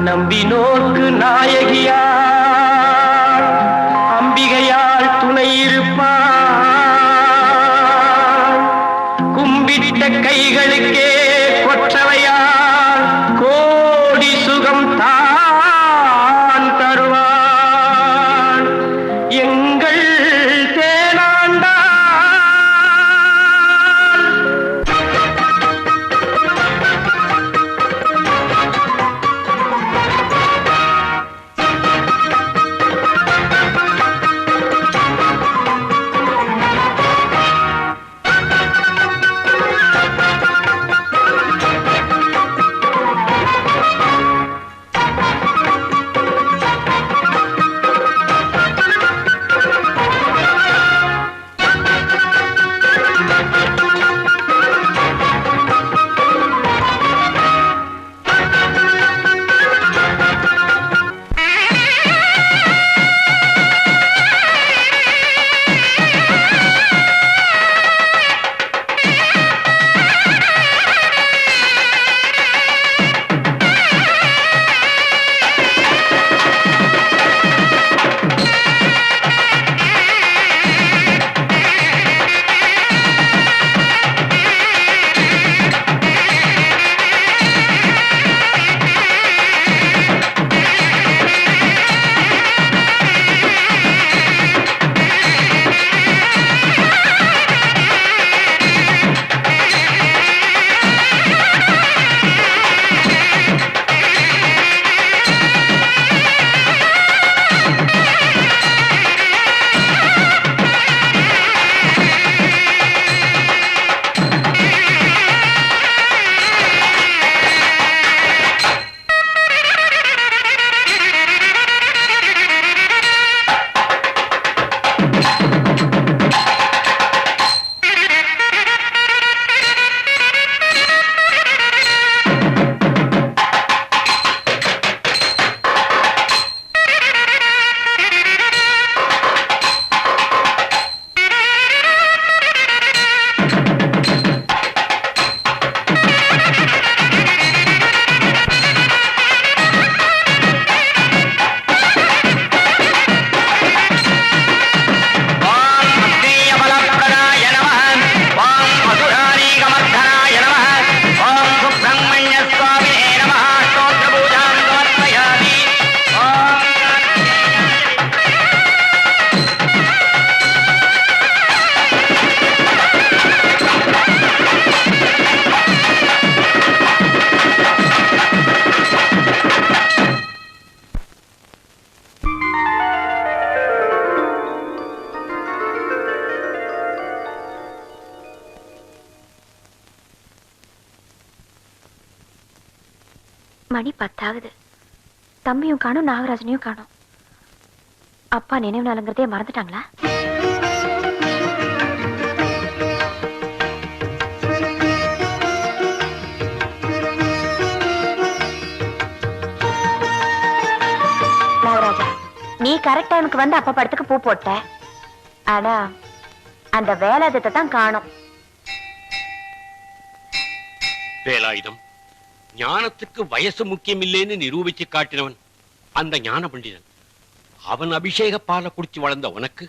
நம்பினோர்க்கு நாயகியா அம்பிகையால் துணை இருப்பார். கும்பிட்ட கைகளுக்கே கொற்றவையால் கோடி சுகம் தான் தருவார். எங்கள் தேனாண்டா மணி 10 ஆகுது. தம்பியும் காணும், நாகராஜனையும் காணும். அப்பா நினைவு நாளுங்கிறதே மறந்துட்டாங்களா? நாகராஜா, நீ கரெக்ட் டைமுக்கு வந்து அப்பா படத்துக்கு பூ போட்ட. ஆனா அந்த வேலாயுதத்தை தான் காணும். வேலாயுதம் ஞானத்துக்கு வயசு முக்கியம் இல்லைன்னு நிரூபிச்சு காட்டினவன் அந்த ஞான பண்டிதன். அவன் அபிஷேக பாலை குடிச்சு வளர்ந்த உனக்கு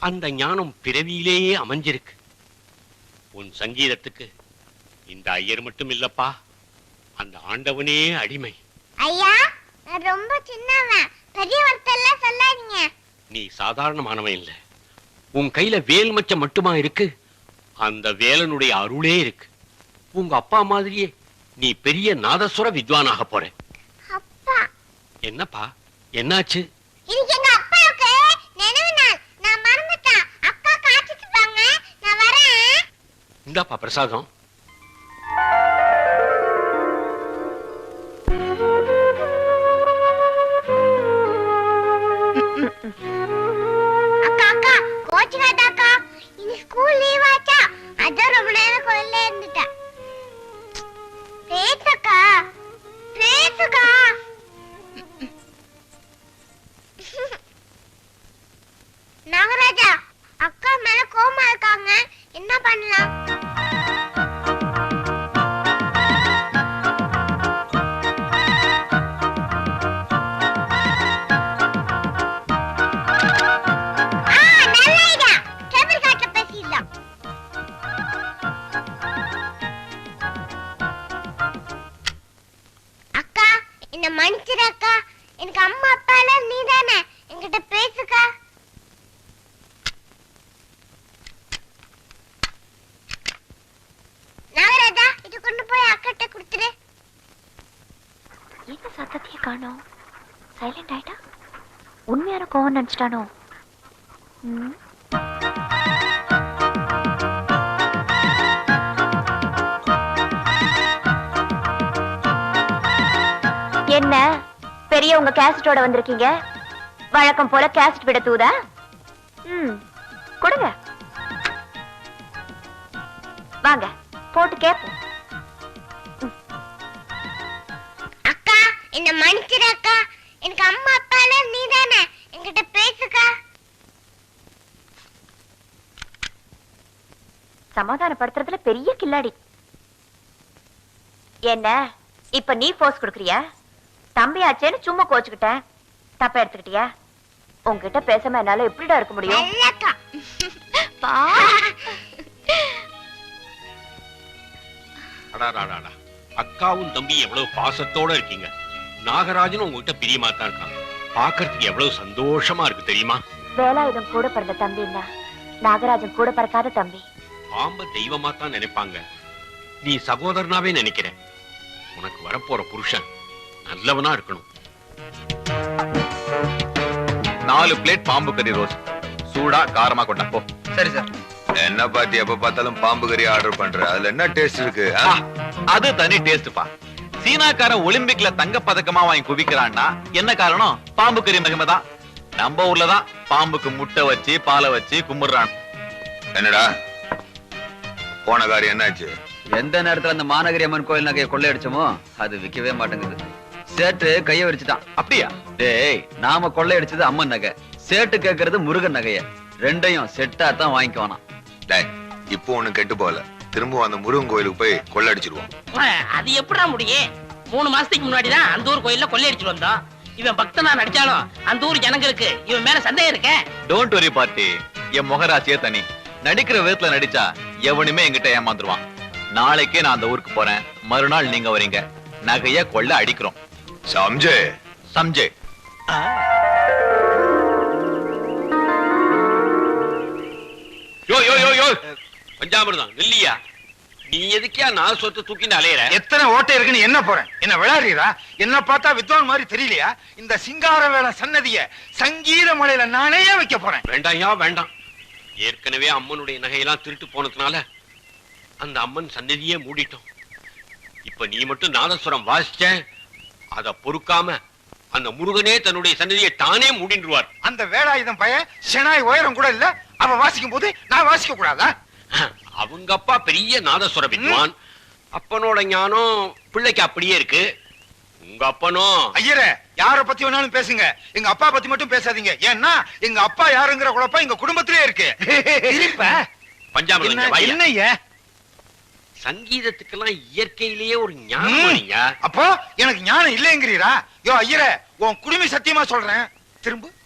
அந்த ஞானம் பிறவியிலேயே அமைஞ்சிருக்கு. உன் சங்கீதத்துக்கு இந்த ஐயர் மட்டும் இல்லப்பா, அந்த ஆண்டவனே அடிமை. ஐயா, நான் ரொம்ப சின்னவன், பெரிய வார்த்தையெல்லாம் சொல்லாதீங்க. நீ சாதாரணமானவன் இல்ல. உன் கையில வேல் மச்சம் மட்டுமா இருக்கு, அந்த வேலனுடைய அருளே இருக்கு. உங்க அப்பா மாதிரியே நீ பெரிய நாதஸ்வர வித்வானாக போற. அப்பா, என்னப்பா என்னாச்சு? இன்னைக்கு எங்க அப்பாவுக்கு நினைவு நாள், நான் மறந்துட்டேன். அக்கா காத்துட்டு வாங்க, நான் வரேன். இந்தாப்பா பிரசாதம். அக்கா அக்கா கோச்சுக்காதாக்கா, இந்த ஸ்கூல் லீவ் ஆச்சா, அதான் ரொம்ப நேரம் கோயில்ல இருந்துட்டேன். பேசுக்கா, பேசுக்கா. நாகராஜா, அக்கா மேல கோவமா இருக்காங்க, என்ன பண்ணலாம்? என்ன மன்னிச்சிரக்கா. எனக்கு அம்மா அப்பா எல்லாம் நீதானே, என்கிட்ட பேசுக்கா. நாகராஜா, இது கொண்டு போய் அக்காட்ட கொடுத்துரு. என்ன சத்தத்தையே காணோம், சைலண்ட் ஆயிட்டா. உண்மையான கோவம் நினைச்சிட்டானோ? என்ன பெரியவங்க கேசட்டோட வந்திருக்கீங்க? வழக்கம் போல கேசட் விட தூதா? கொடுங்க, வாங்க போட்டு கேப்போம். அக்கா, என்ன மன்னிச்சிரக்கா. எனக்கு அம்மா அப்பா எல்லாம் நீதானே, என்கிட்ட பேசுக்கா. சமாதானப்படுத்துறதுல பெரிய கில்லாடி. என்ன இப்ப நீ போஸ் கொடுக்கறியா? தம்பியாச்சேன்னு சும்மா கோச்சுக்கிட்டேன், தப்பா எடுத்துக்கிட்டியா? உங்ககிட்ட பேசாம என்னால எப்படிடா இருக்க முடியும்? நல்லக்கா. அடாடாடா, அக்காவும் தம்பி எவ்வளவு பாசத்தோட இருக்கீங்க. நாகராஜனும் உங்ககிட்ட பிரியமா தான் இருக்கான். பாக்குறதுக்கு எவ்வளவு சந்தோஷமா இருக்கு தெரியுமா? வேலாயுதம் கூட பிறந்த தம்பின்னா நாகராஜன் கூட பிறக்காத தம்பி. பாம்ப தெய்வமா தான் நினைப்பாங்க, நீ சகோதரனாவே நினைக்கிற. உனக்கு வரப்போற புருஷன் நல்லவனா இருக்கணும். 4 பிளேட் பாம்பு கறி ரோஸ், சூடா காரமா கொண்டா போ. சரி சார். என்ன பாத்தி எப்ப பார்த்தாலும் பாம்பு கறி ஆர்டர் பண்ற, அதுல என்ன டேஸ்ட் இருக்கு? அது தனி டேஸ்ட்பா. சீனாக்காரன் ஒலிம்பிக்ல தங்க பதக்கமா வாங்கி குவிக்கிறான்னா என்ன காரணம்? பாம்பு கறி மகிமை தான். நம்ம ஊர்லதான் பாம்புக்கு முட்டை வச்சு பாலை வச்சு கும்பிடுறான். என்னடா போன காரியம் என்னாச்சு? எந்த நேரத்துல அந்த மாநகரி அம்மன் கோயில் நகையை கொள்ளையடிச்சோமோ அது விற்கவே மாட்டேங்குது. சேட்டு கைய விரிச்சுட்டான். அப்படியா? டேய், நாம கொள்ளையடிச்சது அம்மன் நகை, சேட்டு கேக்குறது முருகன் நகைய. ரெண்டையும் செட்டா தான் வாங்கிக்குவானாம். டேய், இப்போ ஒண்ணு கெட்டு போல, திரும்ப அந்த முருகன் கோயிலுக்கு போய் கொள்ளையடிச்சிருவோம். அது எப்படா முடியும்? 3 மாசத்துக்கு முன்னாடிதான் அந்த ஊர் கோயில்ல கொள்ளையடிச்சு வந்தோம். இவன் பக்தனா நடிச்சாலும் அந்த ஊர் ஜனங்களுக்கு இவன் மேல சந்தேகம் இருக்க. டோன்ட் வரி பார்ட்டி, என் முகராசியே தனி. நடிக்கிற விதத்துல நடிச்சா எவனுமே என்கிட்ட ஏமாந்துருவான். நாளைக்கே நான் அந்த ஊருக்கு போறேன், மறுநாள் நீங்க வரீங்க, நகைய கொள்ள அடிக்கிறோம். சம்ஜே சம்ஜே. யோ யோ யோ யோ பஞ்சாமிர்தம் இல்லையா? நீ எதுக்கியா நான் சொத்து தூக்கின்னு அலையற? எத்தனை ஓட்டை இருக்குன்னு என்ன போறேன்? என்ன விளையாடுறீரா? என்ன பார்த்தா வித்வான் மாதிரி தெரியலையா? இந்த சிங்கார வேள சன்னதிய சங்கீத மலையில நானே வைக்க போறேன். வேண்டாம்யா வேண்டாம். ஏற்கனவே அம்மனுடைய நகையெல்லாம் திருட்டு போனதுனால அந்த அம்மன் சன்னதியே மூடிட்டோம். இப்ப நீ மட்டும் நாதஸ்வரம் வாசிச்ச, அத பொறுக்காம அந்த முருகனே தன்னுடைய சன்னதியை தானே மூடின்றுவார். அந்த வேலாயுதம் பையன் செனாய் உயரம் கூட இல்ல, அவ வாசிக்கும் போது நான் வாசிக்க கூடாதா? அவங்க அப்பா பெரிய நாதஸ்வர வித்வான். அப்பனோட ஞானம் பிள்ளைக்கு அப்படியே இருக்கு. உங்க அப்பனோ ஐயரே, யார பத்தி வேணாலும் பேசுங்க, எங்க அப்பா பத்தி மட்டும் பேசாதீங்க. ஏன்னா எங்க அப்பா யாருங்கிற குழப்பம் எங்க குடும்பத்திலே இருக்கு. பஞ்சாமிர்தம் என்னைய சங்கீதத்துக்கெல்லாம் இயற்கையிலேயே ஒரு ஞானம் இல்லைங்க. அப்போ எனக்கு ஞானம் இல்லைங்கிறீரா? யோ ஐயரே, உன் குடுமி சத்தியமா சொல்றேன், திரும்ப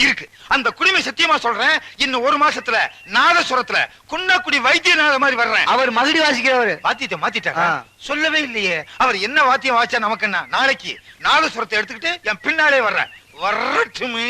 இருக்கு. அந்த குடுமி சத்தியமா சொல்றேன், இன்னும் 1 மாசத்துல நாதசுரத்துல குன்னக்குடி வைத்தியநாத மாதிரி வர்றேன். அவர் மகுடி வாசிக்கிறவர். வாத்தியத்தை மாத்திட்டாரா? சொல்லவே இல்லையே. அவர் என்ன வாத்தியம் வாச்சா நமக்கு என்ன? நாளைக்கு நாதசுரத்தை எடுத்துக்கிட்டு என் பின்னாலே வர்றேன். வரட்டுமே.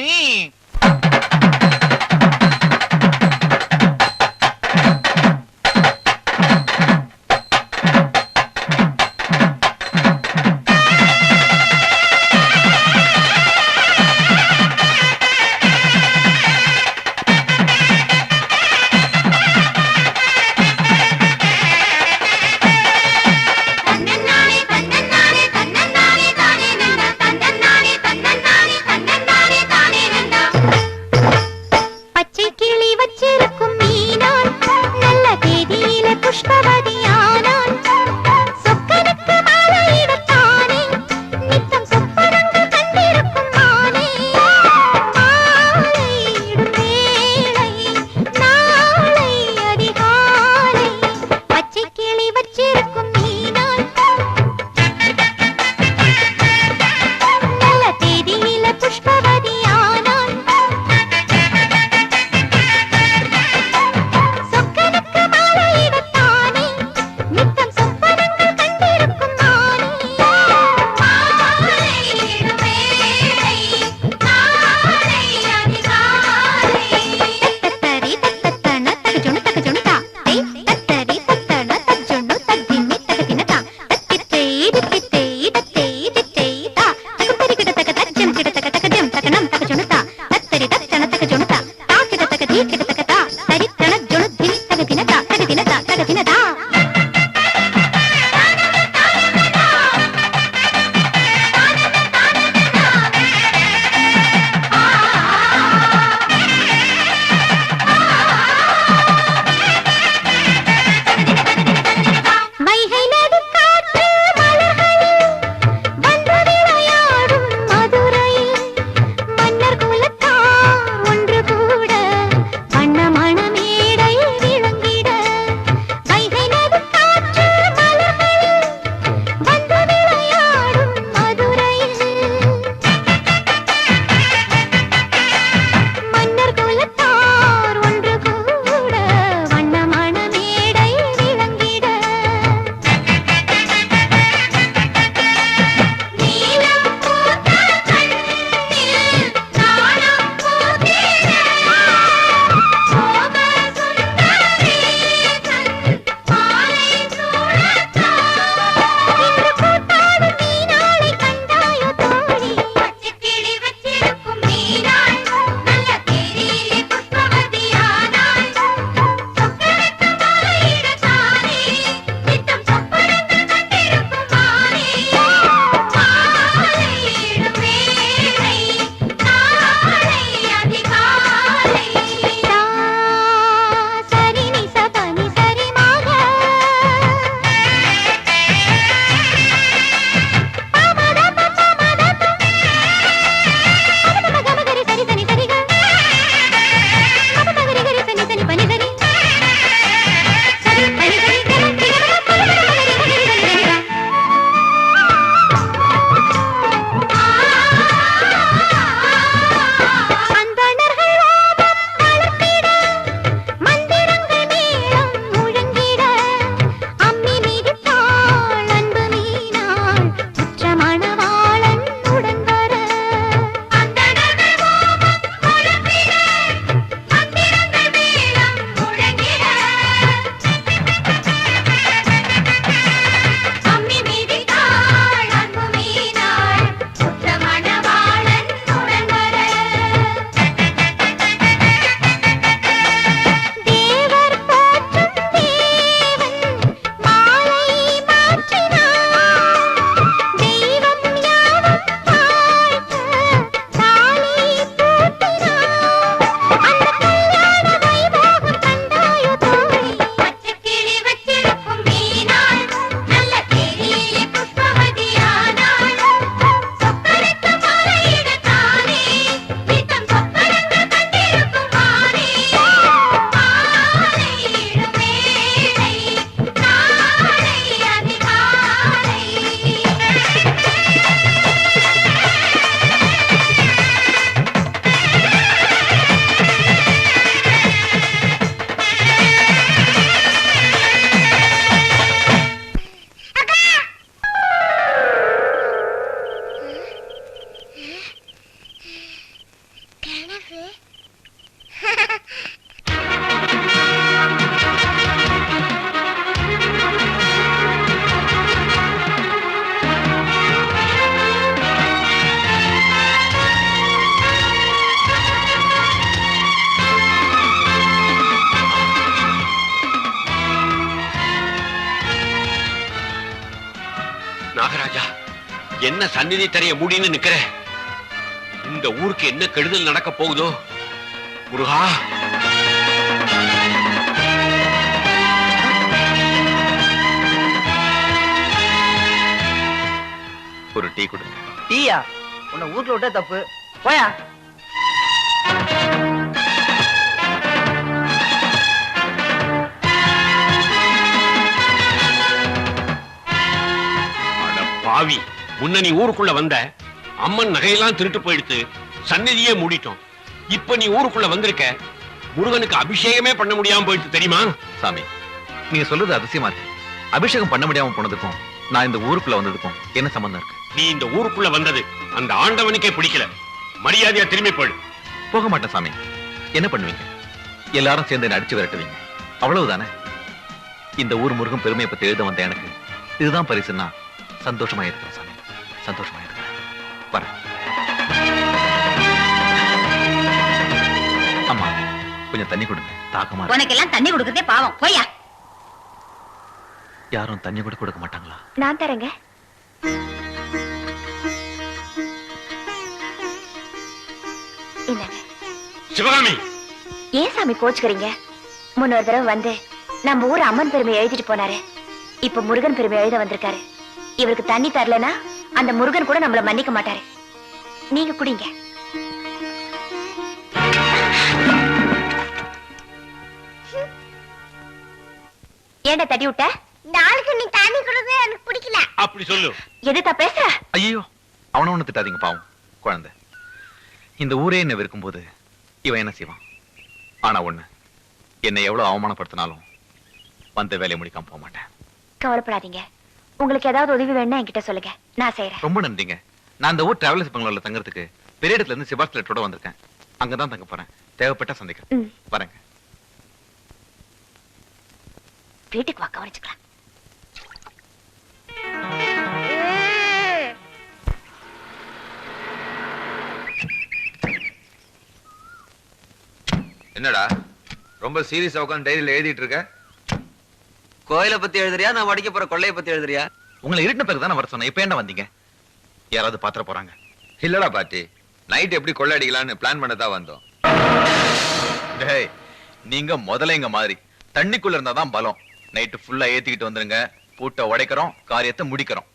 நாகராஜா, என்ன சந்நிதி தரைய மூடின்னு நிக்கிற? இந்த ஊருக்கு என்ன கெடுதல் நடக்க போகுதோ? முருகா, ஒரு டீ கொடுங்க. டீயா? உன்னை ஊர்ல விட்டா தப்பு. போயா. அட பாவி, முன்ன நீ ஊருக்குள்ள வந்த, அம்மன் நகையெல்லாம் திருட்டு போயிடுத்து, சந்நிதியே மூடிட்டோம். இப்ப நீ ஊருக்குள்ள வந்திருக்க, முருகனுக்கு அபிஷேகமே பண்ண முடியாம போயிடுத்து தெரியுமா? சாமி, நீங்க சொல்றது அதிசயமா இருக்கு. அபிஷேகம் பண்ண முடியாம போனதுக்கும் நான் இந்த ஊருக்குள்ள வந்ததுக்கும் என்ன சம்பந்தம் இருக்கு? நீ இந்த ஊருக்குள்ள வந்தது அந்த ஆண்டவனுக்கே பிடிக்கல. மரியாதையா திரும்பி போயிடு. போக மாட்டேன் சாமி. என்ன பண்ணுவீங்க? எல்லாரும் சேர்ந்து என்ன அடிச்சு விரட்டுவீங்க, அவ்வளவுதானே? இந்த ஊர் முருகன் பெருமையை பத்தி எழுத வந்த எனக்கு இதுதான் பரிசுன்னா சந்தோஷமா இருக்கிறேன் சாமி, சந்தோஷமா இருக்கிறேன். வரேன். அம்மா, கொஞ்சம் தண்ணி கொடுங்க, தாகமா இருக்கு. உனக்கெல்லாம் தண்ணி கொடுக்கறதே பாவம். போயா. யாரும் தண்ணி கூட கொடுக்க மாட்டாங்களா? நான் தரேங்க. சிவகாமி, ஏன் சாமி கோச்சுக்கிறீங்க? முன்னொரு தடவை வந்து நம்ம ஊர் அம்மன் பெருமை எழுதிட்டு போனாரு. இப்ப முருகன் பெருமை எழுத வந்திருக்காரு. இவருக்கு தண்ணி தரலனா அந்த முருகன் கூட நம்மள மன்னிக்க மாட்டாரு. நீங்க குடிங்க. ஏன்டா தட்டி விட்ட? இந்த ஆளுக்கு நீ தண்ணி கொடுக்க எனக்கு பிடிக்கல. அப்படி சொல்லு. எதுத்தா பேசுற? ஐயோ, அவன ஒண்ணு திட்டாதீங்க, பாவம் குழந்தை. இந்த ஊரே என்ன வெறுக்கும் போது இவன் என்ன செய்வான்? ஆனா ஒண்ணு, என்னை எவ்வளவு அவமானப்படுத்தினாலும் வந்த வேலையை முடிக்காம போக மாட்டேன். கவலைப்படாதீங்க. உங்களுக்கு ஏதாவது உதவி வேணும்னா என்கிட்ட சொல்லுங்க, நான் செய்யறேன். ரொம்ப நன்றிங்க. நான் இந்த ஊர் டிராவல்ஸ் பங்களூர்ல தங்கறதுக்கு பெரிய இடத்துல இருந்து சிபாஸ் லெட்டரோட வந்திருக்கேன். அங்கதான் தங்க போறேன். தேவைப்பட்டா சந்திக்கிறேன். வரேங்க. வீட்டுக்கு வா, கவனிச்சுக்கலாம். என்னடா ரொம்ப சீரியஸா உட்கார்ந்து டைரியில எழுதிட்டு இருக்க? கோயிலை பத்தி எழுதுறியா, நான் வடிக்க போற கொள்ளைய பத்தி எழுதுறியா? உங்களை இருட்டின பிறகு தானே வர சொன்னேன். இப்ப என்ன வந்தீங்க? யாராவது பாத்திர போறாங்க? இல்லடா பாட்டி, நைட் எப்படி கொள்ளடிக்கலாம்னு பிளான் பண்ணதான் வந்தோம். டேய், நீங்க முதல்ல எங்க மாதிரி தண்ணிக்குள்ள இருந்தாதான் பலம். நைட்டு ஃபுல்லா ஏத்திக்கிட்டு வந்துருங்க. பூட்டை உடைக்கிறோம், காரியத்தை முடிக்கிறோம்.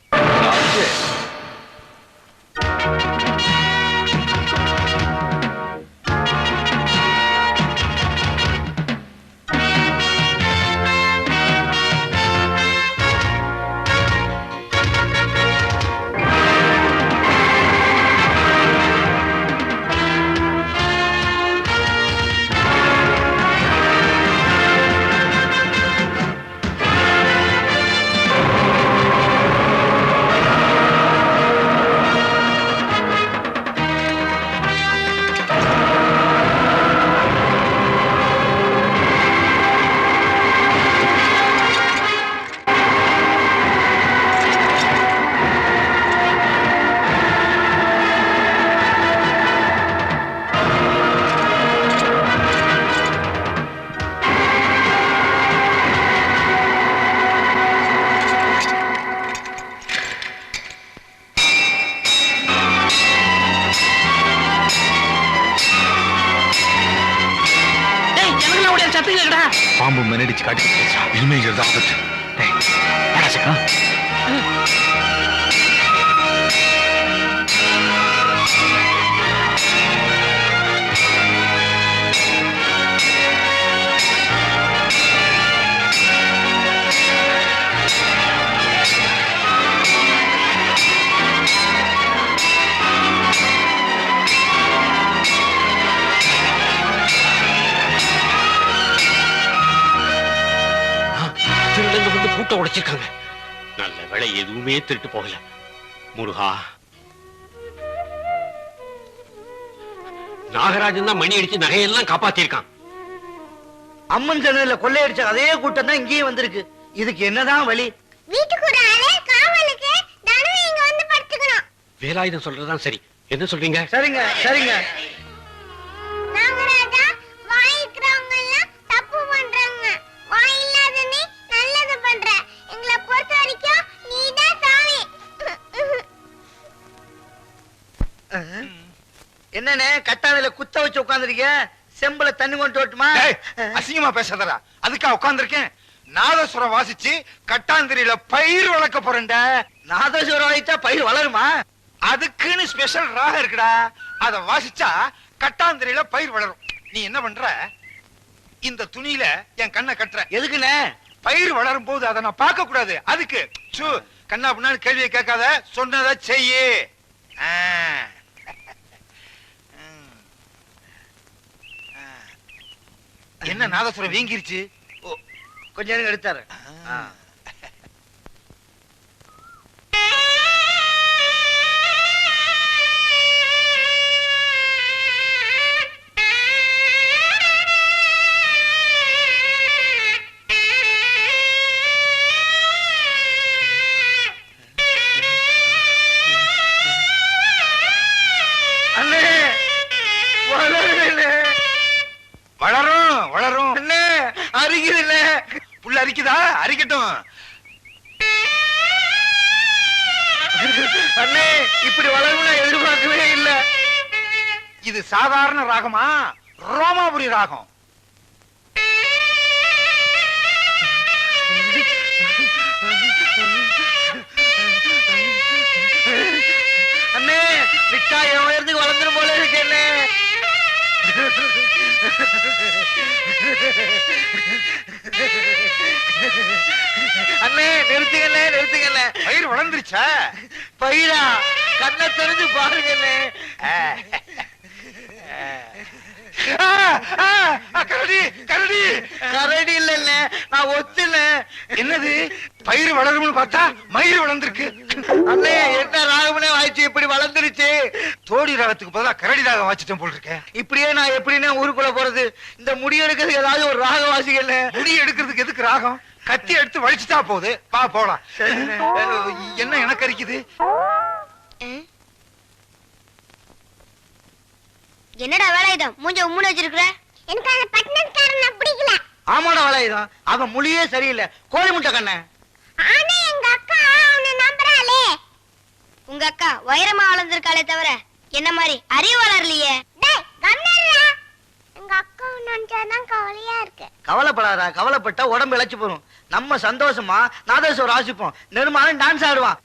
பாம்பு மெனடிச்சு காட்டி இனிமேங்கிறது ஆபத்து. பூட்டை உடைச்சிருக்காங்க. நல்ல வேளை எதுவுமே திருட்டு போகல. முருகா, நாகராஜன் தான் மணி அடிச்சு நகையெல்லாம் காப்பாத்திருக்கான். அம்மன் சன்னதில கொள்ளையடிச்ச அதே கூட்டம் தான் இங்கேயும் வந்திருக்கு. இதுக்கு என்னதான் வழி? வீட்டுக்கு ஒரு ஆளு காவலுக்கு தினம் இங்க வந்து படுத்துக்கணும். வேலாயுதம் சொல்றதுதான் சரி. என்ன சொல்றீங்க? சரிங்க, சரிங்க. நாகராஜா, வாய்க்கிறவங்க எல்லாம் தப்பு பண்றாங்க. வாய் இல்லாத நீ நல்லது பண்ற. எங்களை பொறுத்த வரைக்கும் நீதான் சாமி. என்னண்ணே கட்டாதையில குத்த வச்சு உட்காந்துருக்க செம்புல தண்ணி கொண்டு வரட்டுமா? டேய், அசிங்கமா பேசாதடா. அதுக்கா உட்கார்ந்திருக்கேன். நாதசுரம் வாசிச்சு கட்டாந்திரியில பயிர் வளர்க்க போறேன்டா. நாதஸ்வரம் வாய்ச்சா பயிர் வளருமா? அதுக்குன்னு ஸ்பெஷல் ராகம் இருக்குடா. அத வாசிச்சா கட்டாந்திரியில பயிர் வளரும். நீ என்ன பண்ற, இந்த துணியில என் கண்ணை கட்டுற. எதுக்குண்ணே? பயிர் வளரும் போது அதை நான் பார்க்க கூடாது. அதுக்கு சு கண்ணா பின்னாடி கேள்வியை கேட்காத, சொன்னதை செய்யு. ஆ. என்ன நாதசுரம் வீங்கிருச்சு? கொஞ்ச நேரம் எடுத்தாரு. அண்ணே வளருதுண்ணே. வளரும் வளரும். அண்ணே அரிக்குதுண்ணே. புள்ள அரிக்குதா? அரிக்கட்டும். அண்ணே இப்படி வளரும்னு எதிர்பார்க்கவே இல்ல. இது சாதாரண ராகமா? ரோமாபுரி ராகம். அண்ணே விட்டா என் உயரத்துக்கு வளர்ந்துரும் போல இருக்கு அண்ணே. அண்ணே நிறுத்துங்கண்ணே நிறுத்துங்கண்ணே. பயிர் வளர்ந்துருச்சா? பயிரா? கண்ணை தெரிஞ்சு பாருங்கண்ணே. கரடி கரடி. கரடி இல்லண்ணே, நான் ஒத்துன. என்னது பயிர் வளரும்னு பார்த்தா மயிர் வளர்ந்துருக்கு. அண்ணே என்ன ராகம்னே வாய்ச்சி இப்படி வளர்ந்துருச்சு? தோடி ராகத்துக்கு பதிலா கரடி ராகம் வாச்சிட்டேன் போல் இருக்கேன். இப்படியே நான் எப்படின்னா ஊருக்குள்ள போறது? இந்த முடி எடுக்கிறதுக்கு ஏதாவது ஒரு ராகம் வாசிக்கல. முடி எடுக்கிறதுக்கு எதுக்கு ராகம்? கத்தி எடுத்து வலிச்சுட்டா போகுது. வா போலாம். என்ன எனக்கு அரிக்குது? என்னடா வேலாயுதம் மூஞ்ச உம்முன்னு வச்சிருக்கிற? எனக்கு அந்த பட்டணக்காரனை பிடிக்கல. ஆமாடா வேலாயுதம், அவன் மொழியே சரியில்லை. கோழி முட்டை கண்ணே. ஆனா எங்க அக்கா அவனை நம்புறாளே. உங்க அக்கா வைரமா வளர்ந்திருக்காளே தவிர என்ன மாதிரி அறிவு வளரலையே. டேய் கம்னர்ரா. எங்க அக்கா நினைச்சாதான் கவலையா இருக்கு. கவலைப்படாதா, கவலைப்பட்டா உடம்பு இழைச்சு போறோம். நம்ம சந்தோஷமா நாதஸ்வரம் வாசிப்போம். நெருமாலும் டான்ஸ் ஆடுவான்.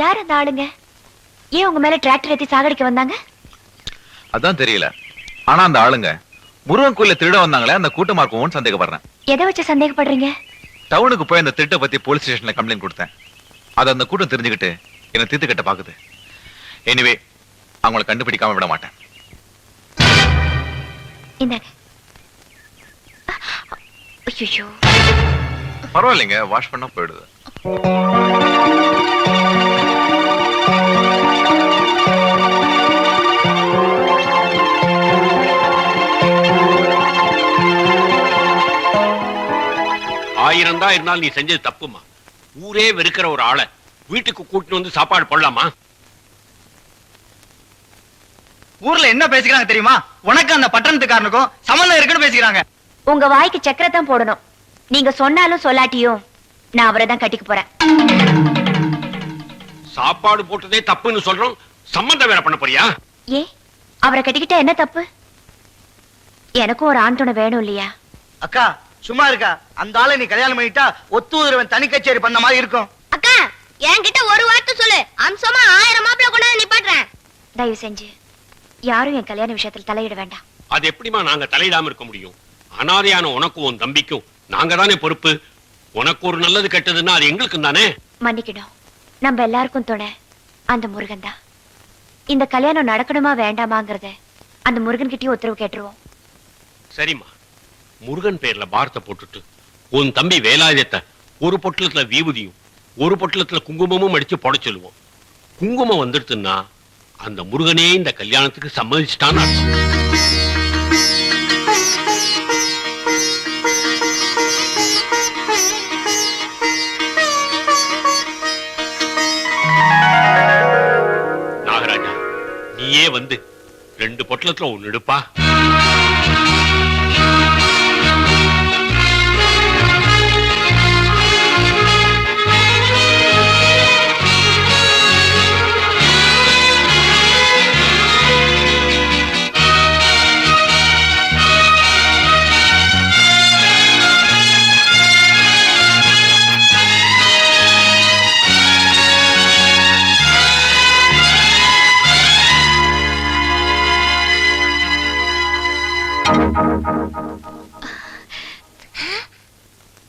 யார் அந்த ஆளுங்க? ஏன் உங்க மேல டிராக்டர் ஏத்தி சாகடிக்க வந்தாங்க? அதான் தெரியல. ஆனா அந்த ஆளுங்க முருகன் கோயில திருட வந்தாங்களே, அந்த கூட்டமா இருக்கும்னு சந்தேகப்படுறேன். எதை வச்சு சந்தேகப்படுறீங்க? டவுனுக்கு போய் அந்த திருட்டை பத்தி போலீஸ் ஸ்டேஷன்ல கம்ப்ளைண்ட் கொடுத்தேன். அதை அந்த கூட்டம் தெரிஞ்சுக்கிட்டு என்ன தீர்த்து கட்ட பாக்குது. எனிவே அவங்கள கண்டுபிடிக்காம விட மாட்டேன். இந்தாங்க. ஐயோ, பரவாயில்லைங்க, வாஷ் பண்ணா போயிடுது. ஆயிரம் தான் இருந்தாலும் நீ செஞ்சது தப்புமா. ஊரே வெறுக்கிற ஒரு ஆளை வீட்டுக்கு கூட்டிட்டு வந்து சாப்பாடு போடலாமா? ஊர்ல என்ன பேசிக்கிறாங்க தெரியுமா? உனக்கு அந்த பட்டணத்துக்காரனுக்கும் சம்பந்தம் இருக்குன்னு பேசிக்கிறாங்க. உங்க வாய்க்கு சக்கரை தான் போடணும். நீங்க சொன்னாலும் சொல்லாட்டியும் நான் அவரை தான் கட்டிக்க போறேன். சாப்பாடு போட்டதே தப்புன்னு சொல்றோம், சம்பந்தம் வேற பண்ண போறியா? ஏ, அவரை கட்டிக்கிட்டா என்ன தப்பு? எனக்கும் ஒரு ஆண் துணை வேணும் இல்லையா? அக்கா சும்மா இருக்கா? அந்த ஆளை நீ கல்யாணம் பண்ணிட்டா ஒத்துவன் தனி கச்சேரி பண்ண மாதிரி இருக்கும். அக்கா என்கிட்ட ஒரு வார்த்தை சொல்லு, அம்சமா 1000 மாப்பிளை கொண்டாந்து நிப்பாட்டுறேன். தயவு செஞ்சு யாரும் என் கல்யாண விஷயத்தில் தலையிட வேண்டாம். அது எப்படிமா நாங்க தலையிடாம இருக்க முடியும்? அனாதையான உனக்கும் உன் தம்பிக்கும் நாங்க தானே பொறுப்பு. உனக்கு ஒரு நல்லது கெட்டதுன்னா அது எங்களுக்கு தானே. மன்னிக்கணும், நம்ம எல்லாருக்கும் துணை அந்த முருகன் தான். இந்த கல்யாணம் நடக்கணுமா வேண்டாமாங்கிறத அந்த முருகன் கிட்டயும் உத்தரவு கேட்டுருவோம். சரிம்மா, முருகன் பேர்ல பாரத்தை போட்டுட்டு உன் தம்பி வேலாயுதத்தை ஒரு பொட்டலத்துல விபூதியும் ஒரு பொட்டலத்துல குங்குமமும் அடிச்சு போட சொல்லுவோம். குங்குமம் வந்துடுதுன்னா அந்த முருகனே இந்த கல்யாணத்துக்கு சம்மதிச்சிட்டான்னு அர்த்தம். நாகராஜா, நீயே வந்து 2 பொட்டலத்துல ஒன்னு எடுப்பா.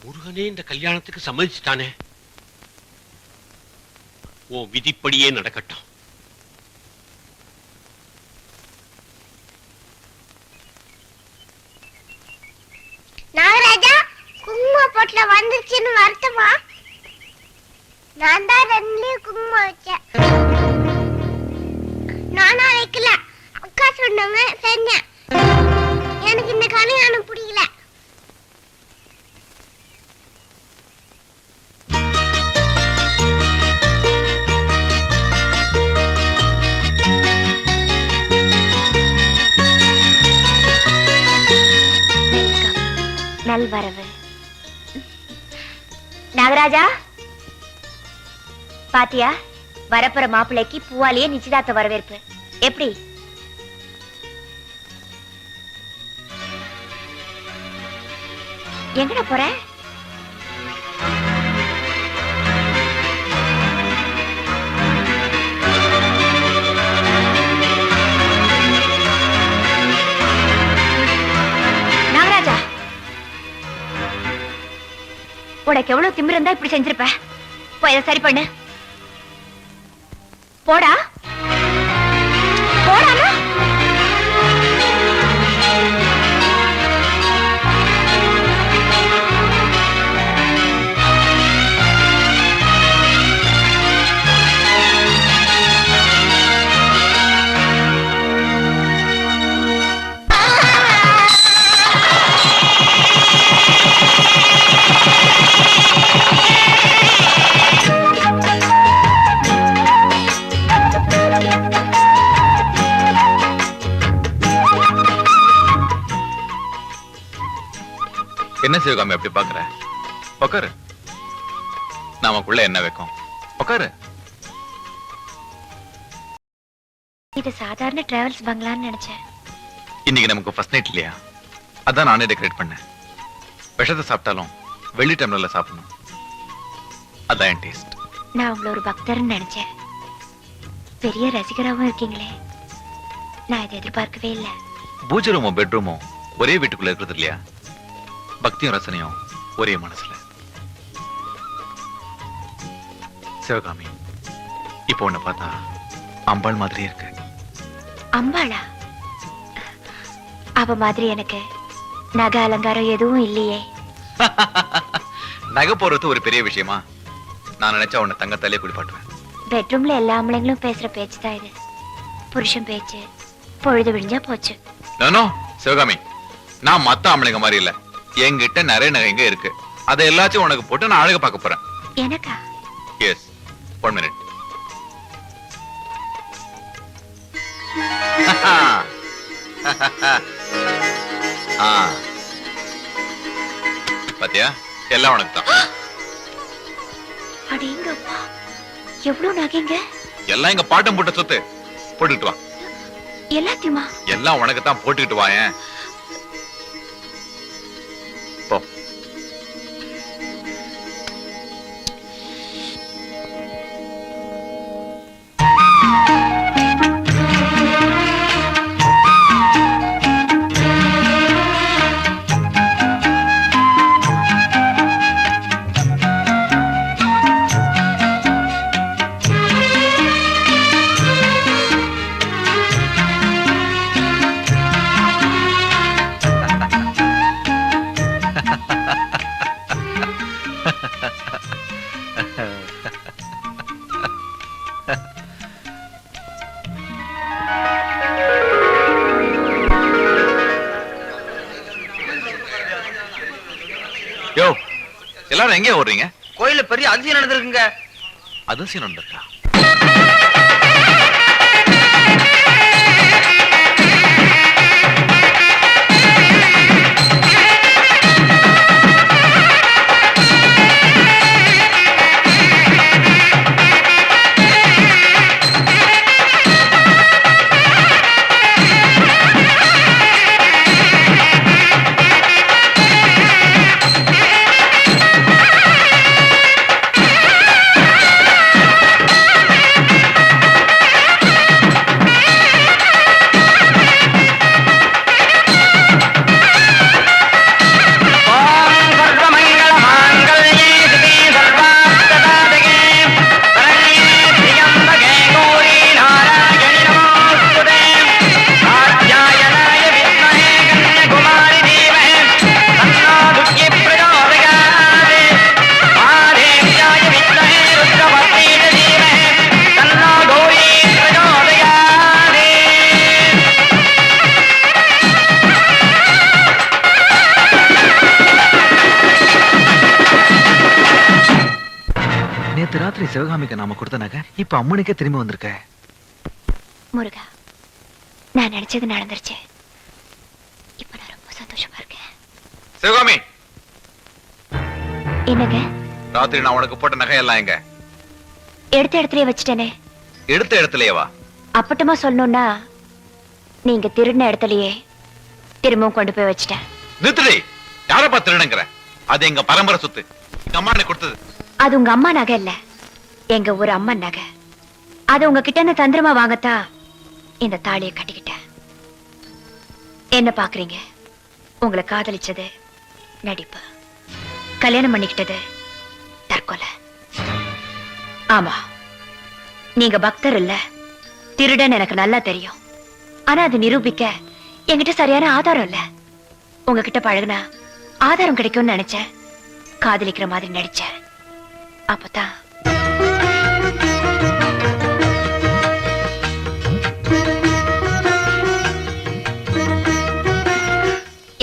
முருகனே இந்த கல்யாணத்துக்கு சம்மதிச்சுட்டானே. ஓ விதிப்படியே நடக்கட்டும். நாகராஜா, குங்கும பொட்டல வந்துருச்சுன்னு வருத்தமா? நான் தான் 2லயும் குங்குமம் வச்சேன். நானா வைக்கல, அக்கா சொன்னாங்க செஞ்சேன். எனக்கு இந்த கல்யாணம் பிடிக்கல. நல்வரவு. நாகராஜா, பாத்தியா? வரப்புற மாப்பிள்ளைக்கு பூவாலேயே நிச்சயதார்த்த வரவேற்பு. எப்படி? எங்கட போற? நாகராஜா, உனக்கு எவ்வளவு திமிரு இருந்தா இப்படி செஞ்சிருப்ப? போய் இதை சரி பண்ணு. போடா போடாமா. என்ன சிவகாமி அப்படி பாக்குற? உக்காரு. நமக்குள்ள என்ன வைக்கும்? உக்காரு. இது சாதாரண டிராவல்ஸ் பங்களான்னு நினைச்சேன். இன்னைக்கு நமக்கு ஃபர்ஸ்ட் நைட் இல்லையா? அதான் நானே டெக்கரேட் பண்ணேன். விஷத்தை சாப்பிட்டாலும் வெள்ளி டம்ளர்ல சாப்பிடணும். அதான் என் டேஸ்ட். நான் உங்களை ஒரு பக்தர்னு நினைச்சேன். பெரிய ரசிகராவும் இருக்கீங்களே, நான் இதை எதிர்பார்க்கவே இல்லை. பூஜை ரூமும் பெட்ரூமும் ஒரே வீட்டுக்குள்ள இருக்கிறது இல்லையா? பக்தியும் ரசனையும் ஒரே மனசுல. சிவகாமி, இப்போ உன்னை பார்த்தா அம்பாள் மாதிரி இருக்கு. அம்பாளா? அவ மாதிரி எனக்கு நகை அலங்காரம் எதுவும் இல்லையே. நகை போறது ஒரு பெரிய விஷயமா? நான் நினைச்சா உன்னை தங்கத்தாலே குளிப்பாட்டுவேன். பெட்ரூம்ல எல்லா ஆம்பளைங்களும் பேசுற பேச்சு தான் இது. புருஷன் பேச்சு பொழுது விடிஞ்சா போச்சு. நானோ சிவகாமி, நான் மத்த ஆம்பளைங்க மாதிரி இல்ல. என்கிட்ட நிறைய நகைங்க இருக்கு. அதை எல்லாத்தையும் உனக்கு போட்டு நான் அழகு பார்க்க போறேன். எனக்கா? Yes, 1 minute. பாத்தியா, எல்லாம் உனக்கு தான். அடேங்கப்பா, எவ்வளவு நகைங்க! எல்லாம் எங்க பாட்டம் போட்ட சொத்து. போட்டுக்கிட்டு வா. எல்லாத்தையுமா? எல்லாம் உனக்கு தான், போட்டுக்கிட்டு வாயேன். போ. யோ, எல்லாரும் எங்கே ஓடுறீங்க? கோயில்ல பெரிய அதிசயம் நடந்திருக்குங்க. அதிசயம் நடந்திருக்கா? நேத்து ராத்திரி சிவகாமிக்கு நாம கொடுத்த நகை இப்ப அம்மனுக்கே திரும்பி வந்திருக்க. முருகா, நான் நினைச்சது நடந்துருச்சு. இப்ப நான் ரொம்ப சந்தோஷமா இருக்கேன். சிவகாமி, என்னங்க? ராத்திரி நான் உனக்கு போட்ட நகை எல்லாம் எங்க? எடுத்த இடத்துலயே வச்சுட்டேனே. எடுத்த இடத்துலயேவா? அப்பட்டமா சொல்லணும்னா நீங்க திருடின இடத்துலயே திரும்பவும் கொண்டு போய் வச்சுட்டேன். நிறுத்துடி. யாரப்பா திருடுங்கிற? அது எங்க பரம்பரை சொத்து. எங்க அம்மா எனக்கு கொடுத்தது. அது உங்க அம்மா நகை இல்ல, எங்க ஒரு அம்மா நகை. அது உங்க கிட்ட இருந்து தந்திரமா வாங்கத்தான் இந்த தாலியை கட்டிக்கிட்டேன். என்ன பாக்குறீங்க? உங்களை காதலிச்சது நடிப்பு, கல்யாணம் பண்ணிக்கிட்டது தற்கொலை. ஆமா, நீங்க பக்தர் இல்ல, திருடன் எனக்கு நல்லா தெரியும். ஆனா அது நிரூபிக்க என்கிட்ட சரியான ஆதாரம் இல்ல. உங்ககிட்ட பழகுனா ஆதாரம் கிடைக்கும்னு நினைச்சேன். காதலிக்கிற மாதிரி நடிச்சேன். அப்பதான்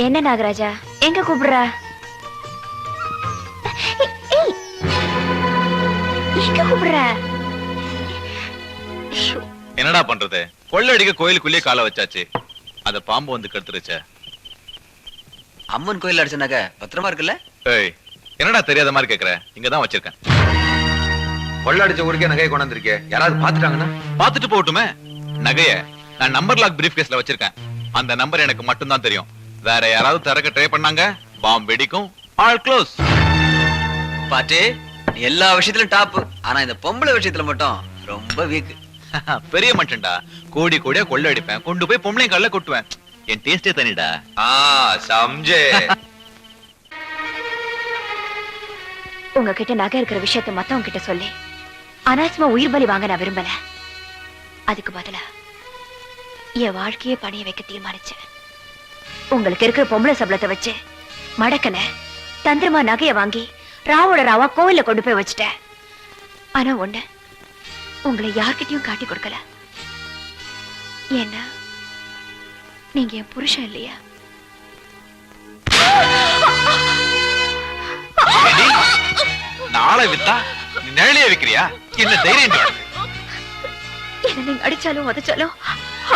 என்ன நாகராஜா, எங்க கூப்பிடுற? எங்க கூப்பிடுற? என்னடா பண்றது? கொள்ளடிக்க கோயிலுக்குள்ளேயே காலை வச்சாச்சு. அத பாம்பு வந்து கெடுத்துருச்சே. அம்மன் கோயில் அடிச்ச நகை பத்திரமா இருக்குல்ல? ஏய், என்னடா தெரியாத மாதிரி கேக்குற? இங்கதான் வச்சிருக்கேன். கொள்ளடிச்ச ஊருக்கே நகையை கொண்டு வந்திருக்கே. யாராவது பாத்துட்டாங்கன்னா? பாத்துட்டு போகட்டுமே. நகைய நான் நம்பர் லாக் பிரீஃப் கேஸ்ல வச்சிருக்கேன். அந்த நம்பர் எனக்கு மட்டும் தான் தெரியும். வேற யாராவது திறக்க ட்ரை பண்ணாங்க, பாம்பு வெடிக்கும். All close. பாட்டு, நீ எல்லா விஷயத்திலும் டாப். ஆனா இந்த பொம்பளை விஷயத்துல மட்டும் ரொம்ப வீக். பெரிய மனுஷன்டா, கோடி கோடியா கொள்ள அடிப்பேன், கொண்டு போய் பொம்பளையும் கல்ல கொட்டுவேன். என் டேஸ்டே தனிடா. சம்ஜே. உங்ககிட்ட நகை இருக்கிற விஷயத்த மத்தவங்க கிட்ட சொல்லி அனாவசியமா உயிர் பலி வாங்க நான் விரும்பல. அதுக்கு பதிலா என் வாழ்க்கையே பணிய வைக்க தீர்மானிச்சேன். உங்களுக்கு இருக்கிற பொம்பளை சபலத்தை வச்சு மடக்கல தந்திரமா நகைய வாங்கி ராவோட ராவா கோவில்ல கொண்டு போய் வச்சுட்டேன். ஆனா ஒண்ணு, உங்களை யார்கிட்டயும் காட்டி கொடுக்கல. ஏன்னா நீங்க என் புருஷன் இல்லையா? நாளை வித்தா நீ நிழலையே வைக்கிறியா? என்ன தைரியம்? என்ன நீங்க அடிச்சாலும் உதைச்சாலும்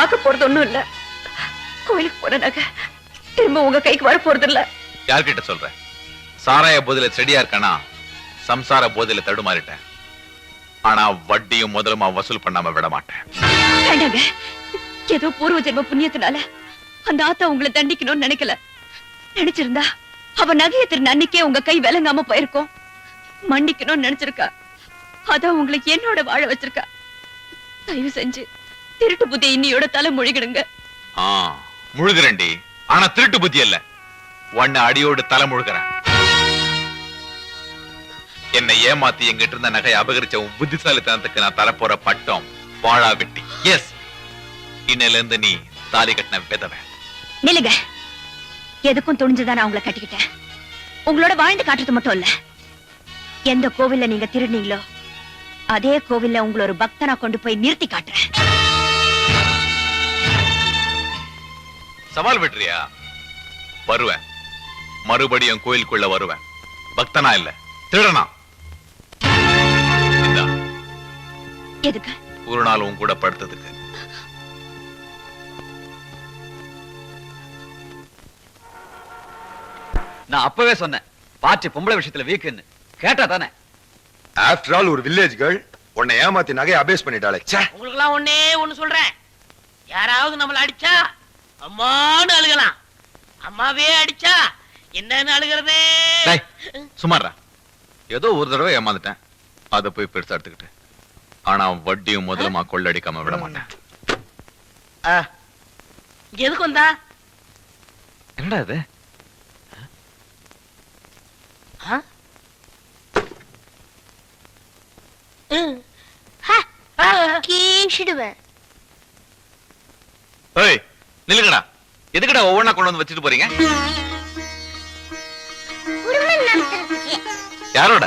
ஆக போறது ஒண்ணும் இல்ல. கோயிலுக்கு போற நகை திரும்ப உங்க கைக்கு வர போறது இல்ல. யார்கிட்ட சொல்ற? சாராய போதில செடியா இருக்கானா, சம்சார போதில தடுமாறிட்டேன். ஆனா வட்டியும் முதலுமா வசூல் பண்ணாம விட மாட்டேன். வேண்டாங்க, ஏதோ பூர்வ ஜென்ம புண்ணியத்தினால அந்த ஆத்தா உங்களை தண்டிக்கணும்னு நினைக்கல. நினைச்சிருந்தா அவ நகைய திருந அன்னைக்கே உங்க கை விளங்காம போயிருக்கும். மன்னிக்கணும்னு நினைச்சிருக்கா, அதான் உங்களை என்னோட வாழ வச்சிருக்கா. தயவு செஞ்சு திருட்டு புத்தி இன்னியோட தலை முழுகிடுங்க. முழுகிறேன்டி, ஆனா திருட்டு புத்தி இல்ல. உன்னை அடியோடு தலை முழுகிறேன். என்னை ஏமாத்தி எங்கிட்ட இருந்த நகை அபகரிச்ச உன் புத்திசாலித்தனத்துக்கு நான் தரப்போற பட்டம் வாழா வெட்டி. எஸ், இன்னையில இருந்து நீ தாலி கட்டின விதவன். நில்லுங்க. எதுக்கும் துணிஞ்சுதான் நான் உங்களை கட்டிக்கிட்டேன். உங்களோட வாழ்ந்து காட்டுறது மட்டும் இல்ல, எந்த கோவில்ல நீங்க திருநீங்களோ அதே கோவில்ல உங்களை ஒரு பக்தனா கொண்டு போய் நிறுத்தி காட்டுறேன். சவால் விட்டுறியா? வருவேன், மறுபடியும் கோயிலுக்குள்ள வருவேன். பக்தனா இல்ல, திருடனா. எதுக்கு? ஒரு நாள் உன் கூட படுத்ததுக்கு. நான் அப்பவே சொன்னேன் பாட்டி பொம்பளை விஷயத்துல வீக்குன்னு. கேட்டா தானே? ஆஃப்டர் ஆல் ஒரு வில்லேஜ் கேர்ள் உன்னை ஏமாத்தி நகையை அபேஸ் பண்ணிட்டாளே. உங்களுக்கு எல்லாம் ஒண்ணு சொல்றேன். யாராவது நம்மள அடிச்சா அம்மான்னு அழுகலாம், அம்மாவே அடிச்சா என்னன்னு அழுகிறது? சுமாரா, ஏதோ ஒரு தடவை ஏமாந்துட்டேன், அதை போய் பெருசா எடுத்துக்கிட்டு. ஆனா வட்டியும் முதலுமா கொள்ளடிக்காம விட மாட்டேன். எதுக்கு வந்தா? என்னடா இது? கீழிடுவேன். ஏய் நில்லுங்கடா, எதுக்குடா ஒவ்வொன்னா கொண்டு வந்து வச்சுட்டு போறீங்க? யாரோட?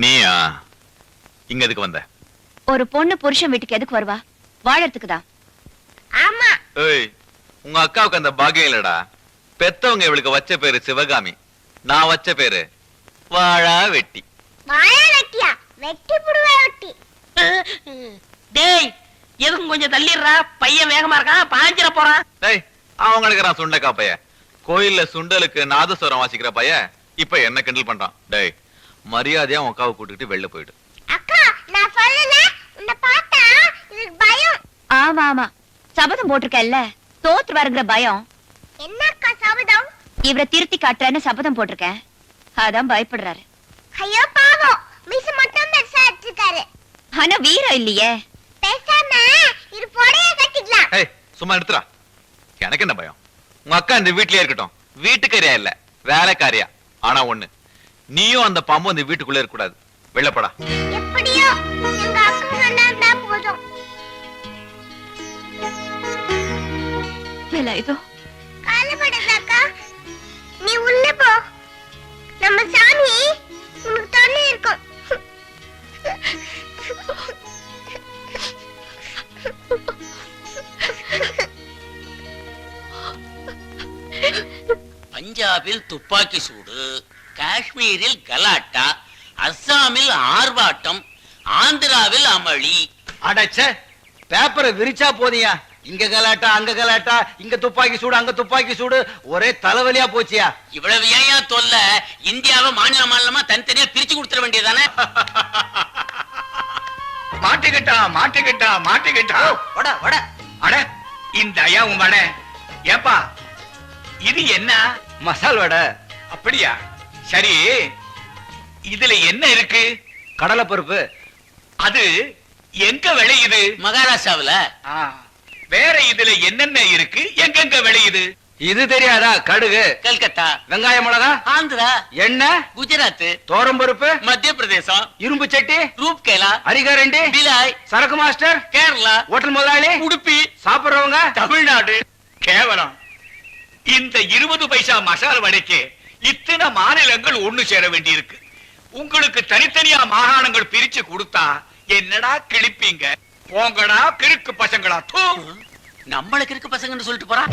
நீயா? இங்க எதுக்கு வந்த? ஒரு பொண்ணு புருஷன் வீட்டுக்கு எதுக்கு வருவா? வாழறதுக்கு தான். ஆமா. ஏய், உங்க அக்காவுக்கு அந்த பாக்கியம் இல்லடா. பெத்தவங்க இவளுக்கு வச்ச பேரு சிவகாமி, நான் வச்ச பேரு வாழா வெட்டி. வாழா வெட்டியா? வெட்டி புடுவா வெட்டி. டேய், எதுக்கும் கொஞ்சம் தள்ளிடுறா, பையன் வேகமா இருக்கான், பாஞ்சிர போறான். டேய், அவங்களுக்கு நான் சுண்டக்கா பைய, கோயில்ல சுண்டலுக்கு நாதஸ்வரம் வாசிக்கிற பைய இப்ப என்ன கிண்டல் பண்றான். டேய், மரியாதையா உன் அக்காவை கூட்டிட்டு வெளில போயிடு. அக்கா, நான் சொல்லல, உன்னை பார்த்தா எனக்கு பயம். ஆமா ஆமா, சபதம் போட்டிருக்கல்ல, தோத்து வருங்கிற பயம். என்னக்கா சபதம்? இவரை திருத்தி காட்டுறேன்னு சபதம் போட்டிருக்கேன், அதான் பயப்படுறாரு. ஐயோ பாவம், மிஸ் மட்டும் பெருசா எடுத்துக்காரு. ஆனா வீரம் இல்லையே. பேசாம இது பொடைய கட்டிக்கலாம். ஏய், சும்மா எடுத்துறா. எனக்கு என்ன பயம்? உங்க அக்கா இந்த வீட்லயே இருக்கட்டும், வீட்டுக்காரியா இல்ல வேலைக்காரியா. ஆனா ஒண்ணு, நீயும் அந்த பாம்பும் இந்த வீட்டுக்குள்ள இருக்க கூடாது. வெளிலப்படா. எப்படியோ எங்க அக்கா சொன்னா போதும். இதோ காலப்படாதக்கா, நீ உள்ள போ. நம்ம சாமி உனக்கு துணை இருக்கும். பஞ்சாபில் துப்பாக்கி சூடு, காஷ்மீரில் கலாட்டா, அஸ்ஸாமில் ஆர்ப்பாட்டம், ஆந்திராவில் அமளி. அடச்ச, பேப்பரை விரிச்சா போதியா, இங்க கலாட்டா அங்க கலாட்டா, இங்க துப்பாக்கி சூடு அங்க துப்பாக்கி சூடு, ஒரே தலைவலியா போச்சியா. இவ்வளவு ஏன் தொல்ல? இந்தியாவை மாநில மாநிலமா தனித்தனியா பிரிச்சு கொடுத்துட வேண்டியதானே? மாட்டிக்கிட்டா மாட்டிக்கிட்டா மாட்டிக்கிட்டா. வட வட அட, இந்த ஐயா உன் வட. ஏப்பா, இது என்ன? மசால் வடை. அப்படியா? சரி, இதுல என்ன இருக்கு? கடலை பருப்பு. அது எங்க விளையுது? மகாராஷ்டிராவுல. வேற இதுல என்னென்ன இருக்கு, எங்கெங்க விளையுது? இது தெரியாதா? கடுகு, கல்கத்தா, வெங்காய மிளகா, ஆந்திரா, எண்ணெய், குஜராத், தோரம் பருப்பு, மத்திய பிரதேசம், இரும்பு சட்டி, ரூப்கேலா, அரிகாரண்டி, பிலாய், சரக்கு மாஸ்டர், கேரளா, ஹோட்டல் முதலாளி, உடுப்பி, சாப்பிடுறவங்க தமிழ்நாடு. கேவலம். இந்த 20 பைசா மசால் வடைக்கு இத்தனை மாநிலங்கள் ஒண்ணு சேர வேண்டியிருக்கு. உங்களுக்கு தனித்தனியா மாகாணங்கள் பிரிச்சு கொடுத்தா என்னடா கிழிப்பீங்க? போங்கடா கிறுக்கு பசங்களா. தூ. நம்மளுக்கு இருக்கு பசங்கன்னு சொல்லிட்டு போறான்.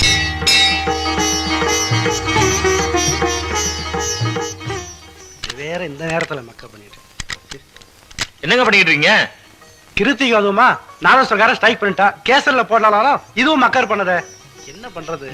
வேற இந்த நேரத்துல மக்கள் பண்ணிட்டு என்னங்க பண்ணிட்டு இருக்கீங்க? கிருத்திக்கு அதுவுமா நாதஸ்வரக்காரன் ஸ்ட்ரைக் பண்ணிட்டா. கேசர்ல போடலாம், இதுவும் மக்கர் பண்ணத. என்ன பண்றது?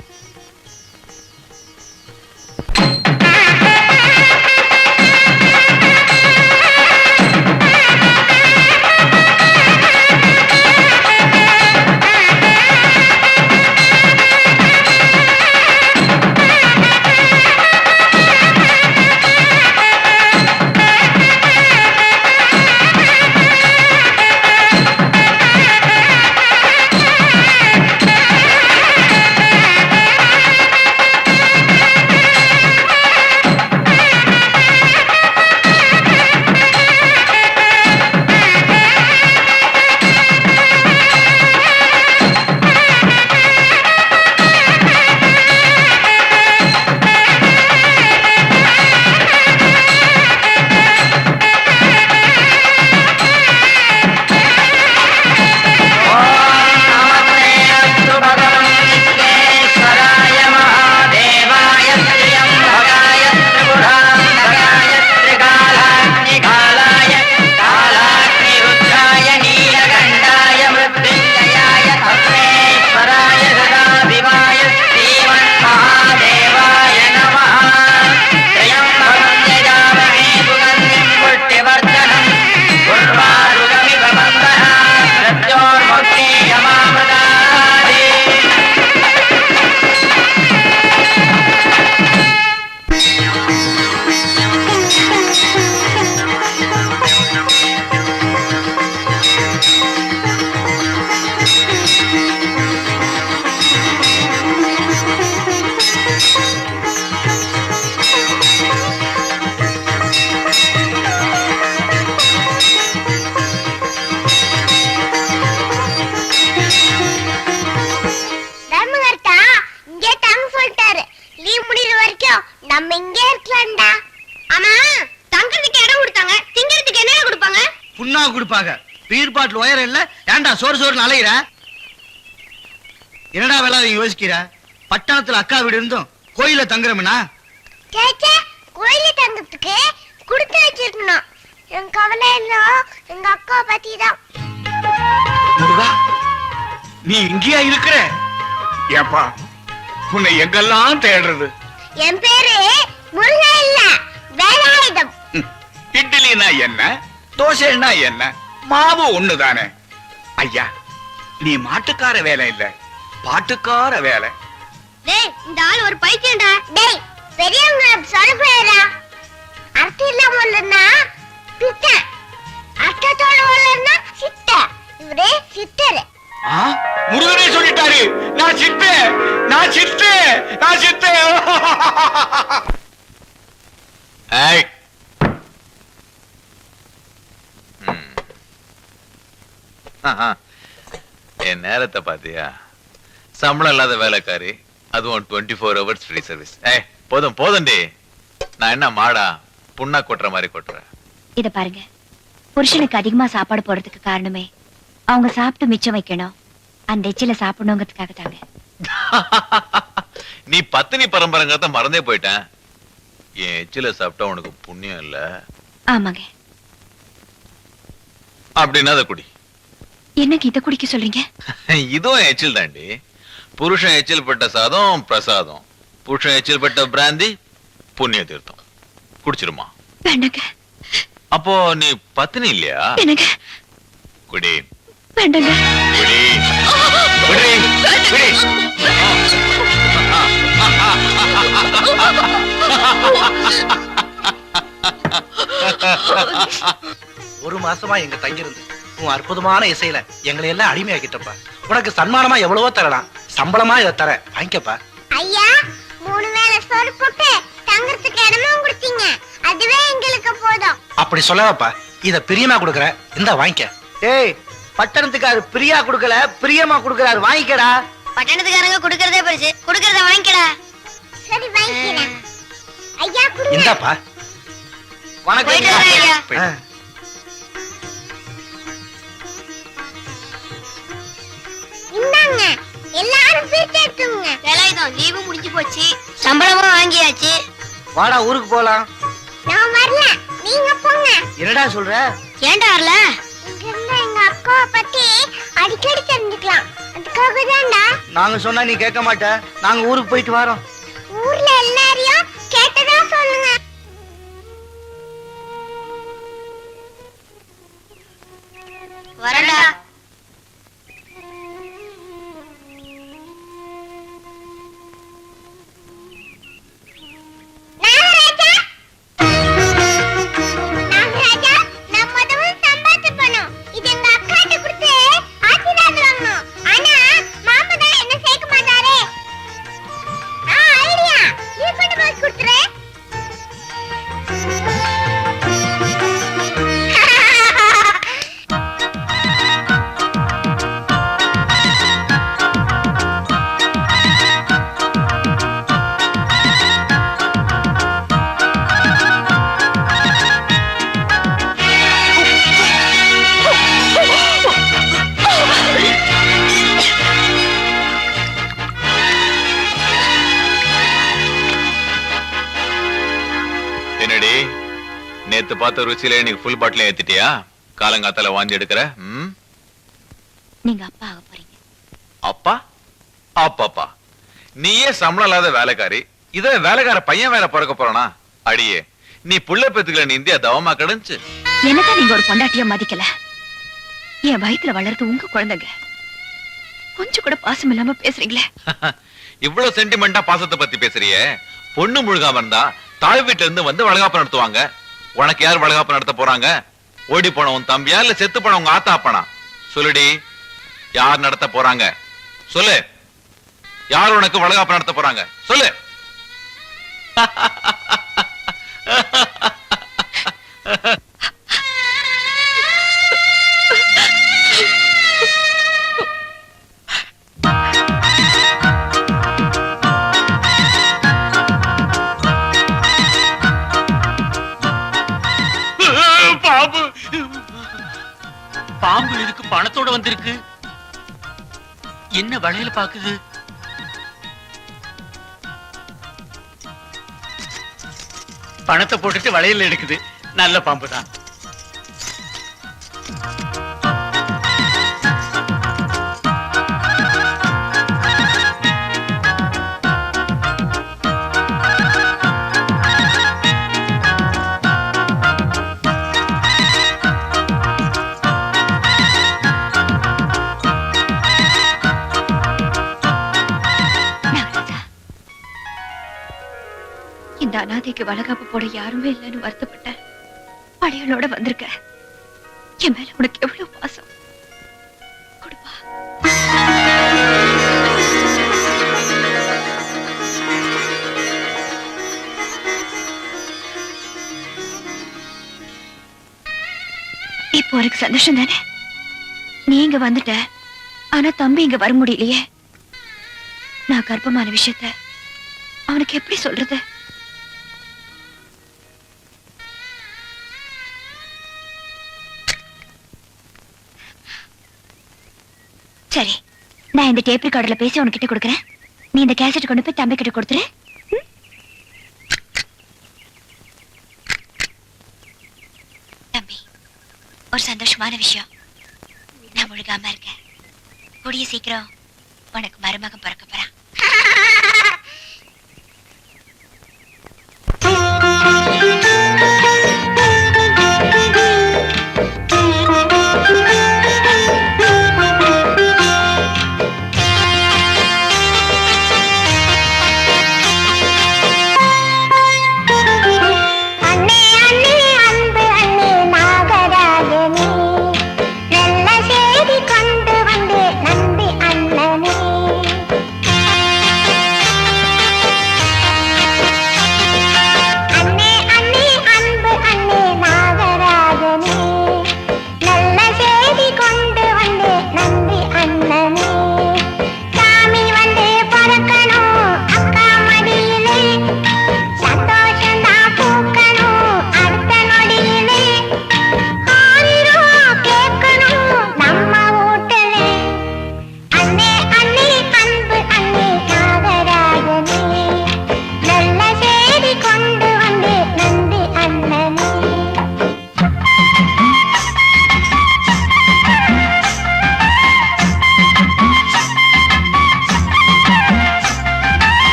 நம்ம இங்கே இருக்கலாம்டா. ஆமா, தங்கறதுக்கு இடம் கொடுத்தாங்க, திங்கிறதுக்கு என்ன கொடுப்பாங்க? புண்ணா கொடுப்பாங்க. பீர் பாட்டில் உயரம் இல்ல, ஏன்டா சோறு சோறுன்னு அலையிற? என்னடா வேலை யோசிக்கிற? பட்டணத்துல அக்கா வீடு இருந்தும் கோயில தங்குறோம்னா? சேச்சே, கோயில தங்கறதுக்கு கொடுத்து வச்சிருக்கணும். என் கவலை எல்லாம் எங்க அக்கா பத்தி தான். முருகா, நீ இங்கேயா இருக்கிற? ஏப்பா, உன்னை எங்கெல்லாம் தேடுறது? என் பேரு முருகா இல்ல, வேலாயுதம். இட்லினா என்ன, தோசைன்னா என்ன, மாவு ஒண்ணுதானே. ஐயா, நீ மாட்டுக்கார வேலை இல்ல, பாட்டுக்கார வேலை. டேய், இந்த ஆள் ஒரு பைத்தியம்டா. டேய், பெரியவங்க சொல்லுறா. அர்த்தம் இல்லாம இல்லன்னா பித்த, அர்த்தத்தோட இல்லன்னா சித்த. இவரே சித்தர். முருகனே சொல்லிட்டாரு, நான் சித்து, நான் சித்து, நான் சித்து. என் நேரத்தை பாத்தியா? சம்பளம் இல்லாத வேலைக்காரி, அதுவும் 24 hours ஃப்ரீ சர்வீஸ். போதும் போதும்டி. நான் என்ன மாடா புண்ணா கொட்டுற மாதிரி கொட்டுறேன்? இத பாருங்க, புருஷனுக்கு அதிகமா சாப்பாடு போடுறதுக்கு காரணமே அவங்க சாப்பிட்டு மிச்சம் வைக்கணும், அந்த எச்சில சாப்பிடணுங்கிறதுக்காக தாங்க. நீ பத்தினி பரம்பரைங்கிறத மறந்தே போயிட்டேன். என் எச்சில சாப்பிட்டா உனக்கு புண்ணியம் இல்ல? ஆமாங்க. அப்படின்னா அதை குடி. என்னக்கு இத குடிக்க சொல்றீங்க? இதுவும் எச்சில் தாண்டி. புருஷன் எச்சில் பட்ட சாதம் பிரசாதம், புருஷன் எச்சில் பட்ட பிராந்தி புண்ணிய தீர்த்தம். குடிச்சிருமா? வேண்டாங்க. அப்போ நீ பத்தினி இல்லையா? எனக்கு குடி. வேண்டாங்க. குடி. குடி. குடி. மாசமா எங்க தங்கியிருந்து உன் அற்புதமான இசையில எங்களை எல்லாம் அடிமையாக்கிட்டப்பா. உனக்கு சன்மானமா எவ்வளவோ தரலாம், சம்பளமா இதை தர வாங்கிக்கப்பா. ஐயா 3 வேளை சோறு போட்டு தங்கறதுக்கு இடமும் கொடுத்தீங்க, அதுவே எங்களுக்கு போதும். அப்படி சொல்லவாப்பா, இத பிரியமா கொடுக்கற, இந்த வாங்கிக்க. டேய் பட்டணத்துக்காரு பிரியா கொடுக்கல, பிரியமா கொடுக்கறாரு, வாங்கிக்கடா. பட்டணத்துக்காரங்க கொடுக்கறதே பெருசு, கொடுக்கறத வாங்கிக்கடா. சரி வாங்கிக்கிறேன். ஐயா கொடுங்க. இந்தாப்பா. வணக்கம் போயிட்டு வரேன் ஐயா. ஆ. இந்தாங்க எல்லாரும் பிரிச்சு எடுத்துங்க. வேலாயுதம் லீவு முடிஞ்சு போச்சு, சம்பளமும் வாங்கியாச்சு. வாடா ஊருக்கு போலாம். நான் வரல, நீங்க போங்க. என்னடா சொல்ற? ஏன்டா வரல? இங்க இருந்து எங்க அக்காவை பத்தி அடிக்கடி தெரிஞ்சுக்கலாம், அதுக்காக தான்டா. நாங்க சொன்னா நீ கேட்க மாட்ட, நாங்க ஊருக்கு போயிட்டு வரோம். ஊர்ல எல்லாரையும் கேட்டதா சொல்லுங்க. வரடா. நாகராஜா, நாகராஜா, நான் முதல்ல சம்பாதிச்சு பண்ணும். இது எங்க அக்காட்ட கொடுத்து ஆசீர்வாதம் வாங்கணும். ஆனா மாமா தான் என்ன சேர்க்க மாட்டாரே. ஐடியா, நீ கொண்டு போய் கொடுத்துரு. என்னடி நேத்து பார்த்த ருச்சியில இன்னைக்கு ஃபுல் பாட்டில் ஏத்திட்டியா? காலங்காத்தால வாந்தி எடுக்கிற? நீங்க அப்பா ஆக போறீங்க. அப்பா அப்பாப்பா, நீயே சம்பளம் இல்லாத வேலைக்காரி, இத வேலைக்கார பையன் வேற பிறக்க போறானா? அடியே, நீ புள்ள பெத்துக்கல, நீ இந்தியா தவமா கிடந்துச்சு. என்னதான் நீங்க ஒரு பொண்டாட்டியா மதிக்கல? என் வயித்துல வளர்றது உங்க குழந்தைங்க, கொஞ்சம் கூட பாசம் இல்லாம பேசுறீங்களே. இவ்வளவு சென்டிமெண்டா பாசத்தை பத்தி பேசுறியே. பொண்ணு முழுகாம இருந்தா தாய் வீட்டுல இருந்து வந்து வளகாப்பு நடத்துவாங்க. உனக்கு யார் வளகாப்பு நடத்த போறாங்க? ஓடி போன உன் தம்பியா இல்ல செத்து போன உங்க ஆத்தா அப்பனா? சொல்லுடி, யார் நடத்த போறாங்க? சொல்லு, யார் உனக்கு வளகாப்பு நடத்த போறாங்க? சொல்லு. பாம்பு பாம்பு இதுக்கு பணத்தோட வந்திருக்கு. என்ன வளையல பாக்குது? பணத்தை போட்டுட்டு வளையல் எடுக்குது. நல்ல பாம்பு தான். இந்த அனாதைக்கு வளகாப்பு போட யாருமே இல்லைன்னு வருத்தப்பட்டேன். படையலோட வந்திருக்க. என் மேல உனக்கு எவ்வளவு பாசம். கொடுப்பா. இப்போ உனக்கு சந்தோஷம் தானே? நீ இங்க வந்துட்ட, ஆனா தம்பி இங்க வர முடியலையே. நான் கர்ப்பமான விஷயத்த அவனுக்கு எப்படி சொல்றது? சரி, நான் இந்த டேப் ரெக்கார்டர்ல பேசி உனக்கிட்ட கொடுக்கறேன். நீ இந்த கேசட் கொண்டு போய் தம்பி கிட்ட கொடுத்துரு. தம்பி, ஒரு சந்தோஷமான விஷயம். நான் முழுகாம இருக்கேன். கூடிய சீக்கிரம் உனக்கு மருமகன் பிறக்க போறான். அண்ணே அண்ணே அன்பு அண்ணே நாகராஜனே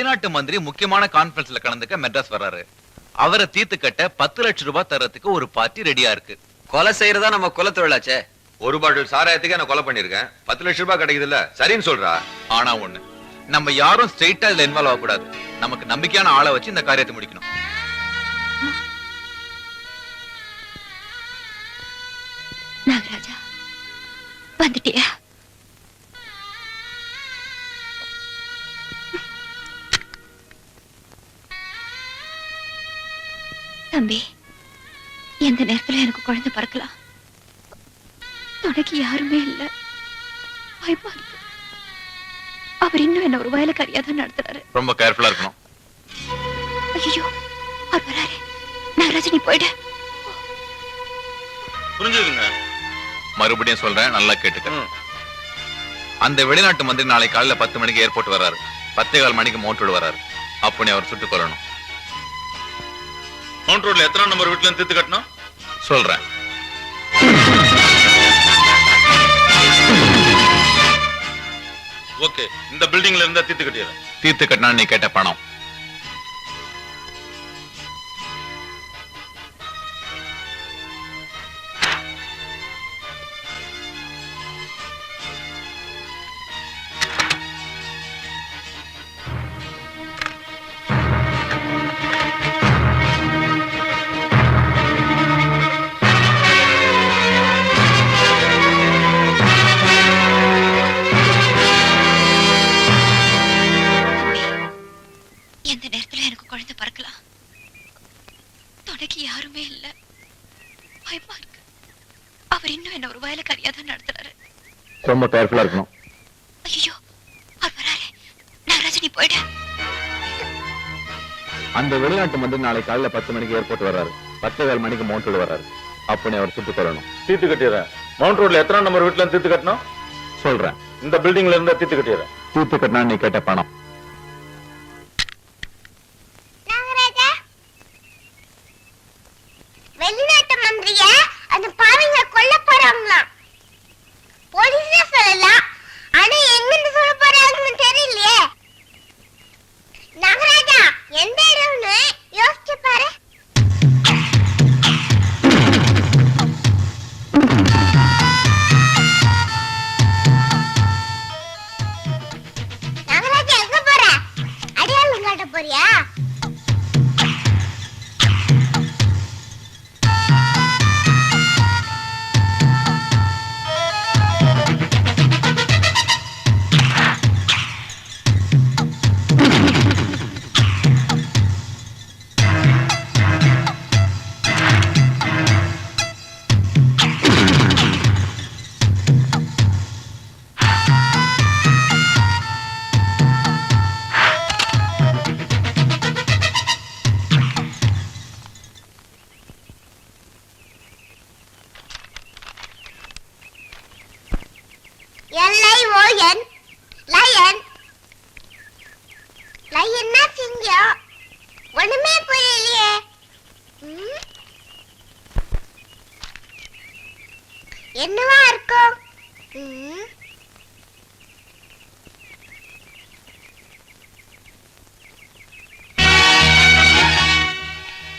வெளிநாட்டு மந்திரி முக்கியமான கான்பரன்ஸ்ல கலந்துக்க மெட்ராஸ் வர்றாரு. அவரை தீர்த்து கட்ட 10 லட்சம் ரூபாய் தர்றதுக்கு ஒரு பார்ட்டி ரெடியா இருக்கு. கொலை செய்யறதா நம்ம குல தொழிலாச்சே. ஒரு பாட்டில் சாராயத்துக்கு நான் கொலை பண்ணிருக்கேன். 10 லட்சம் ரூபாய் கிடைக்குது இல்ல, சரின்னு சொல்றா. ஆனா ஒண்ணு, நம்ம யாரும் ஸ்ட்ரெயிட்டா இதுல இன்வால்வ் ஆகக்கூடாது. நமக்கு நம்பிக்கையான ஆளை வச்சு இந்த காரியத்தை முடிக்கணும். நாகராஜா வந்துட்டியா? தம்பி, எந்த நேரத்துல எனக்கு குழந்தை பிறக்கலாம். துணைக்கு யாருமே இல்ல. பயமா இருக்கு. அவர் இன்னும் என்ன ஒரு வயலுக்காரியா தான் நடத்துறாரு. ரொம்ப கேர்ஃபுல்லா இருக்கணும். ஐயோ, அவர் வராரு. நாகராஜா நீ போயிடு. புரிஞ்சுதுங்க. மறுபடியும் சொல்றேன், நல்லா கேட்டுக்க. அந்த வெளிநாட்டு மந்திரி நாளை காலையில 10 மணிக்கு ஏர்போர்ட் வர்றாரு. 10:15 மணிக்கு மவுண்ட் ரோடு வர்றாரு. அப்போ நீ அவர் சுட்டுக் கொல்லணும். மவுண்ட் ரோட்ல எத்தனை நம்பர் வீட்டுல தீர்த்து கட்டணும் சொல்றேன். ஓகே, இந்த பில்டிங்ல இருந்தா தீர்த்து கட்டிடுறேன். தீர்த்து கட்டினா நீ கேட்ட பணம். எந்த நேரத்துல எனக்கு குழந்தை பிறக்கலாம். துணைக்கு யாருமே இல்ல. பயமா இருக்கு. அவர் இன்னும் என்ன ஒரு வயலுக்காரியா தான் நடத்துறாரு. ரொம்ப கேர்ஃபுல்லா இருக்கணும். ஐயோ, அவர் வராரு. நாகராஜா நீ போயிடு. அந்த வெளிநாட்டு மந்திரி நாளை காலையில 10 மணிக்கு ஏர்போர்ட் வர்றாரு. 10:15 மணிக்கு மவுண்ட் ரோடு வர்றாரு. அப்போ நீ அவர் சுட்டுக் கொல்லணும். தீர்த்து கட்டிடுறேன். மவுண்ட் ரோட்ல எத்தனை நம்பர் வீட்டுல தீர்த்து கட்டணும் சொல்றேன். இந்த பில்டிங்ல இருந்தா தீர்த்து கட்டிடுறேன். தீர்த்து கட்டினா நீ கேட்ட பணம். நாகராஜா, வெளிநாட்டு மந்திரிய அந்த பாவிங்க கொல்ல போறாங்களாம். போலீஸே சொல்லலாம், ஆனா எங்கிருந்து சொல்ல போறாங்கன்னு தெரியலையே. நாகராஜா, எந்த இடம்னு யோசிச்சு பாரு. நாகராஜா எங்க போற? அடையாளம் காட்ட போறியா? L-I-O-N, lion. லயன்னா சிங்கம். ஒண்ணுமே புரியலையே. என்னவா இருக்கும்?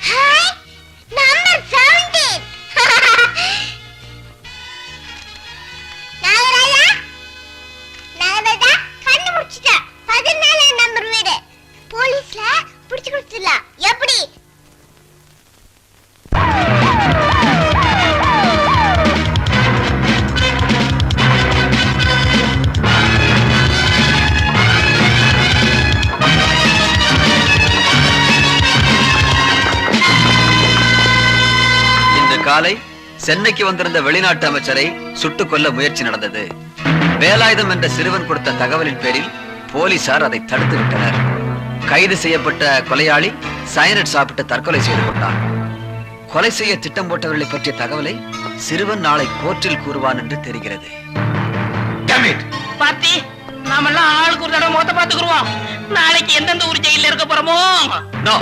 Hi, number 17. நாகராஜா, நாகராஜா கண்டுபிடிச்சிட்ட. 14 நம்பர் வீடு. போலீஸ்ல பிடிச்சு கொடுத்துடலாம். எப்படி? இன்று காலை சென்னைக்கு வந்திருந்த வெளிநாட்டு அமைச்சரை சுட்டுக் கொல்ல முயற்சி நடந்தது. வேலாயுதம் என்ற சிறுவன் கொடுத்த தகவலின் பேரில் போலீசார் அதை தடுத்து விட்டனர். கைது செய்யப்பட்ட கொலையாளி சயனைட் சாப்பிட்டு தற்கொலை செய்து கொண்டான். கொலை செய்ய திட்டம் போட்டவர்களை பற்றிய தகவலை சிறுவன் நாளை கோர்ட்டில் கூறுவான் என்று தெரிகிறது. பாத்தி, நாமெல்லாம் ஆளுக்கு ஒரு தடவை மொத்த பாத்துக்குருவோம். நாளைக்கு எந்தெந்த ஊர் ஜெயில இருக்க போறோமோ. நோ,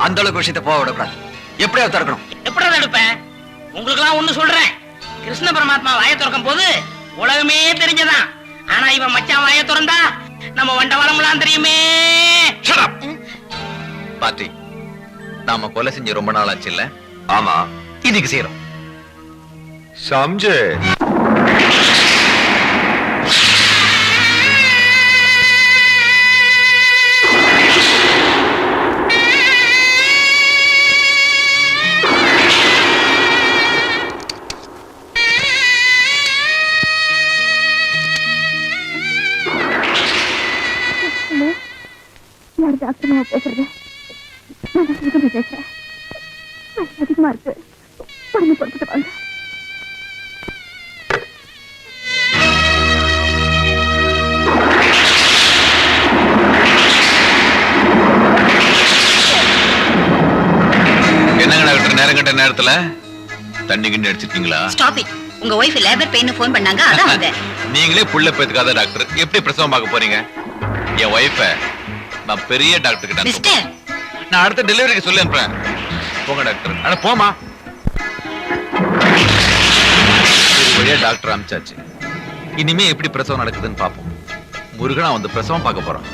அந்த அளவுக்கு விஷயத்தை போக விடக்கூடாது. எப்படியாவது தடுக்கணும். எப்படி தடுப்பேன்? உங்களுக்கு எல்லாம் ஒண்ணு சொல்றேன். கிருஷ்ண பரமாத்மா வாயை திறக்கும் போது உலகமே தெரிஞ்சதான். ஆனா இவன் மச்சான் வாயை திறந்தா நம்ம வண்டவாளம்லாம் தெரியுமே. பாட்டி, நாம கொலை செஞ்சு ரொம்ப நாள் ஆச்சு இல்ல? ஆமா, இன்னைக்கு செய்யறோம். சம்ஜே. யார் டாக்டர் பேசுறது? நான் சுகமா பேசுறேன். அதிகமா இருக்கு, உடனே பொறுத்துட்டு வாங்க. என்னங்க டாக்டர், நேரம் கட்ட நேரத்துல தண்ணி கிண்ணி அடிச்சிருக்கீங்களா? Stop it. உங்க ஒய்ஃப் லேபர் பெயின் ஃபோன் பண்ணாங்க, அதான் வந்தேன். நீங்களே புள்ள பெத்துக்காத டாக்டர், எப்படி பிரசவம் பார்க்க போறீங்க? என் ஒய்ஃப நான் பெரிய டாக்டர் கிட்ட மிஸ்டர், நான் அடுத்த டெலிவரிக்கு சொல்லி அனுப்புறேன். போங்க டாக்டர். ஆனா போமா, ஒரு வழியா டாக்டர் அனுப்பிச்சாச்சு. இனிமே எப்படி பிரசவம் நடக்குதுன்னு பாப்போம். முருகனா வந்து பிரசவம் பார்க்க போறோம்.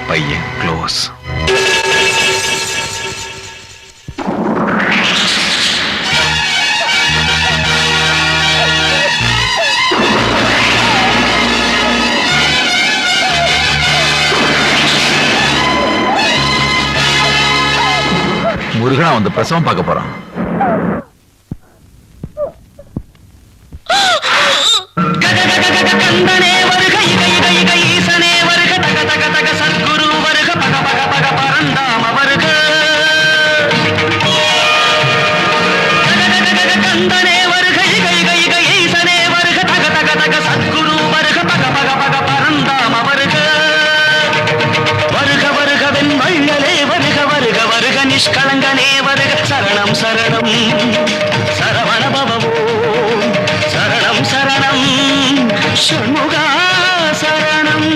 பையன் க்ளோஸ். முருகனா வந்து பிரசவம் பார்க்க போறான். கந்தனே வருக, இக இக இக ஈசனே வருக, தக தக தக சத்குரு வருக, பக பக பக பரந்தாம வருக. கந்தனே வருக, இக இக இக ஈசனே வருக, தக தக தக சத்குரு வருக, பக பக பக பரந்தாம வருக. வருக வருக வெண்வள்ளலே வருக, வருக வருக நிஷ்களங்கனே வருக. சரணம் சரணம் சரவண பவமோ, சரணம் சரணம் ஷண்முகா சரணம்.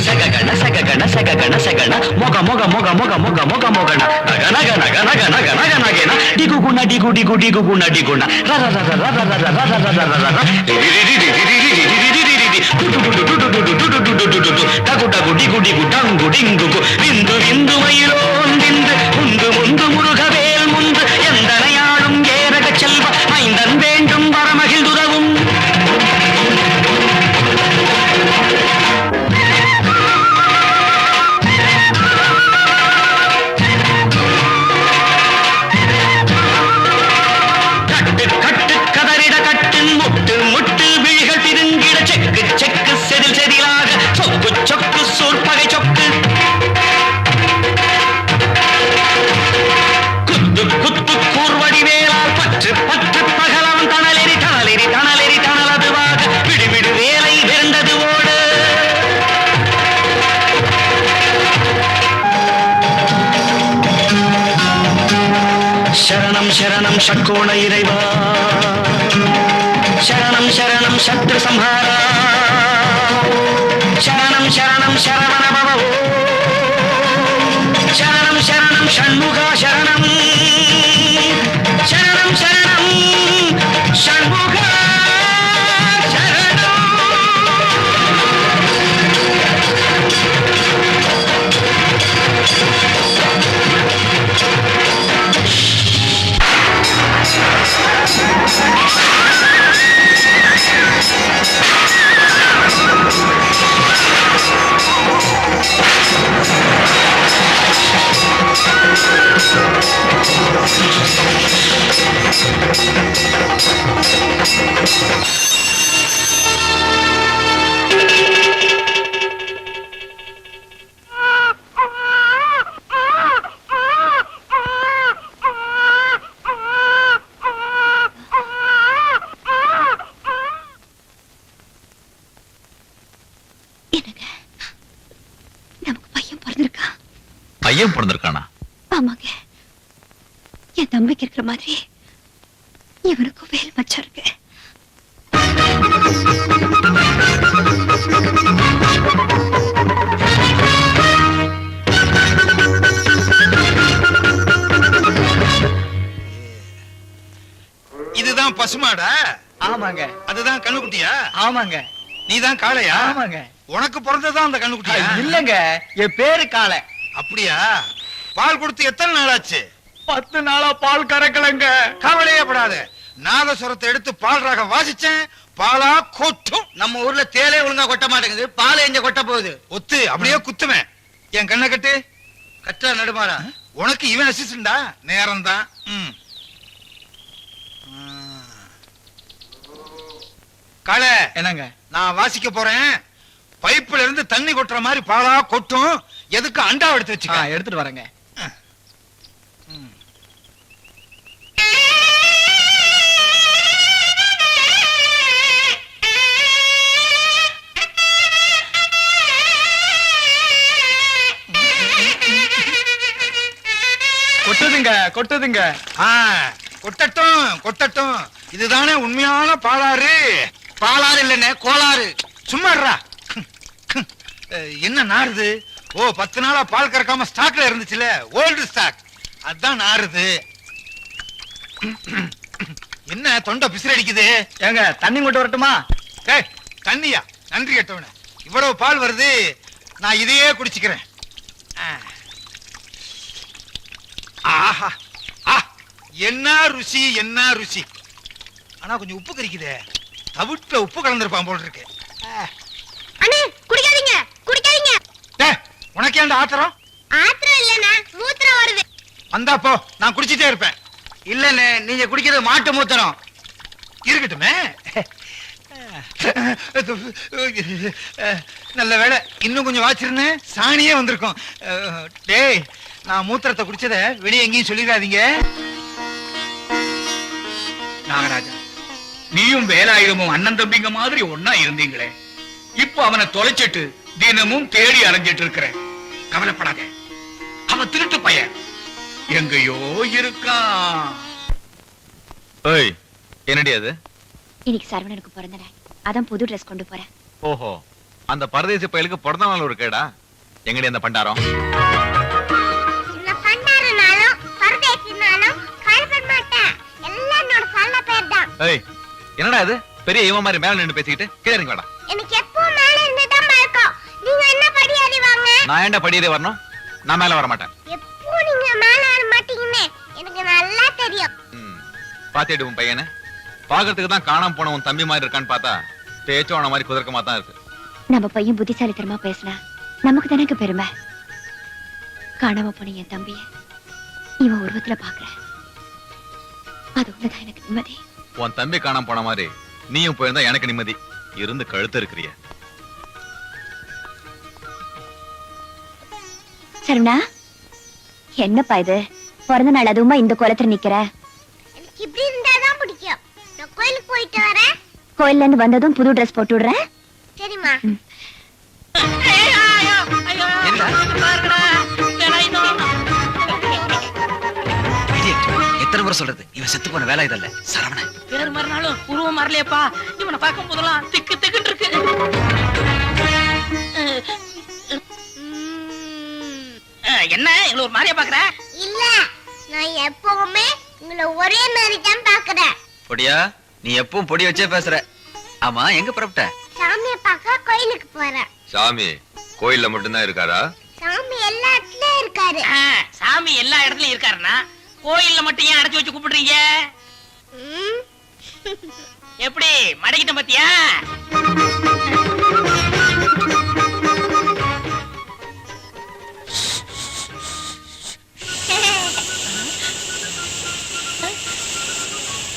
சககண சககண சககண சகண மொக மொக மொக மொக மொக மொக மொகண நக நக நக நக நக நக நகேன டிகு குண டிகு டிகு டிகு குண டிகுண ர ர ர ர ர ர ர ர ர ர ர ர டகு டகு டிகு டிகு டங்கு டிங்குகு விந்து விந்து மயிலோன் விந்து முந்து முந்து முருகவேல் முந்து எந்தனையாளும் ஏரக செல்வ மைந்தன் வேண்டும் வரமகிழ்ந்துதவும். கட்டு கட்டு கதறிட கட்டின் முட்டு முட்டு விழிகள் திருங்கிட செக்கு செக்கு செதில் செதிலாக சொக்கு சொக்கு சூர்பகை சொக்கு குத்து குத்து கூர்வடி வேளால் பற்று பற்று பகலவன் தணலெறி தணலெறி தணலெறி தணலதுவாக விடு விடு வேலை விருண்டது ஓடு. சரணம் சரணம் ஷட்கோண இறைவா, சரணம் சரணம் சத்ரு சம்ஹாரா, சரணம் சரணம் சரவண பவ, சரணம் சரணம் ஷண்முகா சரணம், சரணம் சரணம் பிறந்திருக்கான். பையன் பிறந்திருக்கானா? ஆமாங்க. என் தம்பிக்கு இருக்கிற மாதிரி இவனுக்கும் வேல் மச்சம் இருக்கு. இதுதான் பசுமாடா? ஆமாங்க. அதுதான் கண்ணுக்குட்டியா? ஆமாங்க. நீதான் காளையா? ஆமாங்க. உனக்கு பிறந்ததான் அந்த கண்ணுக்குட்டியா? இல்லங்க, என் பேரு காளை. அப்படியா? பால் கொடுத்து எத்தனை நாள் ஆச்சு? 10 நாளா பால் கறக்கலங்க. கவலையே படாத, நாதஸ்வரத்தை எடுத்து பால் ராகம் வாசிச்சேன், பாலா கொட்டும். நம்ம ஊர்ல தேலே ஒழுங்கா கொட்ட மாட்டேங்குது, பால் எங்க கொட்ட போகுது? ஒத்து அப்படியே குத்துவேன். என் கண்ணை கட்டு. கட்டா நடுமாறா. உனக்கு இவன் அசிஸ்டண்டா? நேரம் தான். காளை, என்னங்க? நான் வாசிக்க போறேன். பைப்புல இருந்து தண்ணி கொட்டுற மாதிரி பாலா கொட்டும். எதுக்கு அண்டா எடுத்து வச்சுக்க. எடுத்துட்டு வரேங்க. கொட்டுதுங்க கொட்டுதுங்க. கொட்டட்டும் கொட்டட்டும். இதுதானே உண்மையான பாலாறு. பாலாறு இல்லன்னு கோளாறு. சும்மா இருடா. என்ன நாறுது? ஓ, 10 நாளா பால் கறக்காம ஸ்டாக்ல இருந்துச்சுல, ஓல்டு ஸ்டாக், அதான் நாறுது. என்ன தொண்டை பிசிறடிக்குது? ஏங்க தண்ணி கொண்டு வரட்டுமா? ஏய், தண்ணியா? நன்றி கெட்டவன. இவ்வளவு பால் வருது, நான் இதையே குடிச்சுக்கிறேன். ஆஹா, என்ன ருசி, என்ன ருசி. ஆனா கொஞ்சம் உப்பு கறிக்குதே. தவிட்ட உப்பு கலந்திருப்பான் போல் இருக்கு. அண்ணே குடிக்காதீங்க குடிக்காதீங்க. உனக்கு ஏன்டா ஆத்திரம்? ஆத்திரம் இல்லண்ணா, மூத்திரம் வருது. வந்தா போ, நான் குடிச்சிட்டே இருப்பேன். இல்லன்னு, நீங்க குடிக்கிறது மாட்டு மூத்திரம். இருக்கட்டுமே. நல்ல வேளை, இன்னும் கொஞ்சம் வாச்சிருந்தேன், சாணியே வந்திருக்கும். டேய், நான் மூத்திரத்தை குடிச்சத வெளியே எங்கேயும் சொல்லிடாதீங்க. நாகராஜா, நீயும் வேலாயுதமும் அண்ணன் தம்பிங்க மாதிரி ஒன்னா இருந்தீங்களே, இப்போ அவனை தொலைச்சிட்டு தினமும் தேடி அலைஞ்சிட்டு இருக்கிறேன். கவலைப்படாத, அவன் திருட்டு பையன் எங்கேயோ இருக்கான். ஏய், என்னடி அது? இன்னைக்கு சரவணனுக்கு பிறந்த நாள், அதான் புது ட்ரெஸ் கொண்டு போறேன். ஓஹோ, அந்த பரதேசி பயலுக்கு பிறந்த நாள் ஒரு கேடா? எங்கடி அந்த பண்டாரம்? இந்த பண்டாரனாலும் பரதேசினாலும் கழுவ மாட்டேன். எல்லாம் என்னோட நல்ல பேர் தான். ஏய், என்னடா இது? பெரிய இவன் மாதிரி மேல நின்னு பேசிக்கிட்டு கீழே இறங்கி வாடா. எனக்கு எப்போ மேல இருந்து தான் பழக்கம். நீங்க என்ன படி அறிவாங்க? நான் ஏன்டா படியதே வரணும்? நான் மேல வர மாட்டேன். எப்போ நீங்க மேல வர மாட்டீங்கன்னு எனக்கு நல்லா தெரியும். பாத்திட்டு உன் பையனை பாக்குறதுக்கு தான் காணாம போன உன் தம்பி மாதிரி இருக்கான்னு பார்த்தா பேச்சோன மாதிரி குதிரக்கமா தான் இருக்கு. நம்ம பையன் புத்திசாலித்தனமா பேசினா நமக்கு தானே பெருமை. காணாம போன என் தம்பிய இவன் உருவத்துல பாக்குறேன், அது ஒண்ணுதான் எனக்கு நிம்மதி. உன் தம்பி காணாம போன மாதிரி நீயும் போயிருந்தா எனக்கு நிம்மதி. இருந்து கழுத்து இருக்கிறிய. சரவணா, என்னப்பா இது? பிறந்த நாள் அதுவுமா இந்த கோலத்துல நிக்கிற? எனக்கு இப்படி இருந்தாதான் பிடிக்கும். நான் கோயிலுக்கு போயிட்டு வரேன். கோயில்ல இருந்து வந்ததும் புது ட்ரெஸ் போட்டு விடுறேன். சரிம்மா. எத்தனை முறை சொல்றது, இவன் செத்து போன வேலை இதல்ல சரவணன். பேர் மறுநாளும் உருவம் மாறலையப்பா. இவனை பார்க்கும் போதெல்லாம் திக்கு திக்குன்னு இருக்கு. என்ன இவ்வளவு ஒரு மாதிரியா பாக்குற? இல்ல, நான் எப்பவுமே உங்களை ஒரே மாதிரி தான் பாக்குறேன். பொடியா, நீ எப்பவும் பொடி வச்சே பேசுற. ஆமா, எங்க புறப்பட்ட? சாமியை பார்க்க கோயிலுக்கு போறேன். சாமி கோயில்ல மட்டும்தான் இருக்காரா? சாமி எல்லா இடத்துலயும் இருக்காரு. சாமி எல்லா இடத்துலயும் இருக்காருன்னா கோயில்ல மட்டும் ஏன் அடைச்சு வச்சு கூப்பிடுறீங்க? எப்படி மடக்கிட்ட பத்தியா?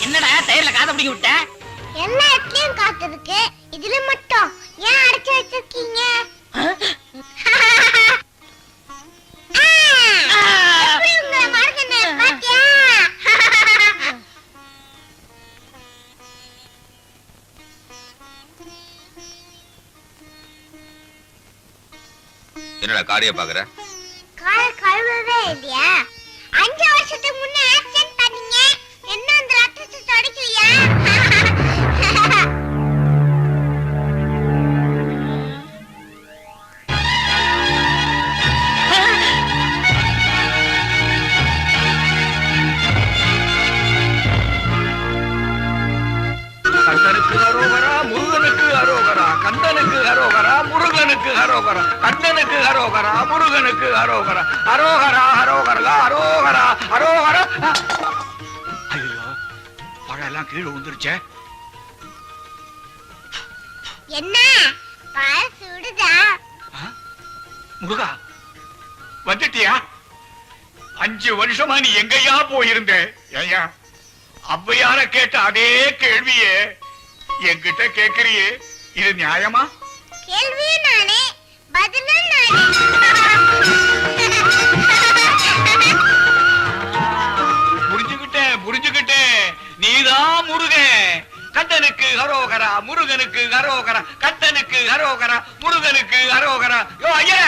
என்னடா டயர்ல காத பிடிக்க விட்ட? எல்லா இடத்துலயும் காத்து இருக்கு, இதுல மட்டும் ஏன் அடைச்சு வச்சிருக்கீங்க? எப்படி உங்களை மறக்கணும் பாத்தியா? என்னடா காரிய பாக்குற? கழுவவே இல்லையா? 5 வருஷத்துக்கு முன்ன ஆக்சிடென்ட் பண்ணீங்க. என்ன அந்த ரத்தத்தை தொடக்கலையா? கந்தனுக்கு அரோகரா, முருகனுக்கு அரோகரா, கந்தனுக்கு அரோகரா, முருகனுக்கு அரோகரா, கண்ணனுக்கு அரோகரா, முருகனுக்கு அரோகரா, அரோகரா அரோகரா அரோகரா அரோகரா. ஐயோ, பழம் எல்லாம் கீழே விழுந்துருச்சே. என்ன பால் சுடுதா? முருகா வந்துட்டியா? 5 வருஷமா நீ எங்கயா போயிருந்த? ஏயா அவ்வையார கேட்ட அதே கேள்வியே என்கிட்ட கேக்குறியே, இது நியாயமா? கேள்வியும் நானே, பதிலும் நானே. புரிஞ்சுக்கிட்டேன் நீதான் முருகன். கந்தனுக்கு அரோகரா, முருகனுக்கு அரோகரா, கந்தனுக்கு அரோகரா, முருகனுக்கு அரோகரா. யோ ஐயா,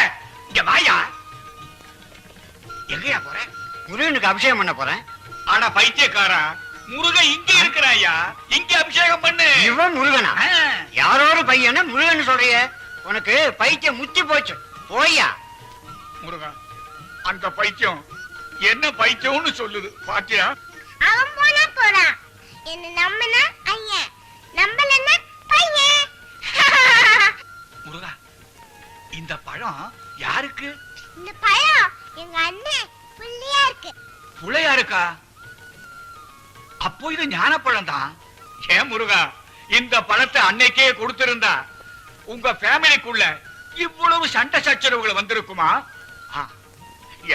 இங்க வாயா. எங்கயா போற? முருகனுக்கு அபிஷேகம் பண்ண போறேன். ஆனா பைத்தியக்காரா, முருகன் இங்க இருக்கிறாயா, இங்க அபிஷேகம் பண்ணு. இவன் முருகனா? யாரோ ஒரு பையனை முருகன் சொல்றிய? உனக்கு பைத்தியம் முத்தி போச்சு, போய்யா. முருகா, அந்த பைத்தியம் என்ன பைத்தியம்னு சொல்லுது பாத்தியா? அவன் போனா போறான். என்ன நம்பினா ஐயன், நம்பலன்னா பையன். முருகா, இந்த பழம் யாருக்கு? இந்த பழம் எங்க அண்ணன் புள்ளியா இருக்கு. புள்ளையா இருக்கா? அப்போ இது ஞானப்பழம் தான். ஏன் முருகா, இந்த பழத்தை அன்னைக்கே கொடுத்திருந்தா உங்க ஃபேமிலிக்குள்ள இவ்வளவு சண்டை சச்சரவுகள் வந்திருக்குமா?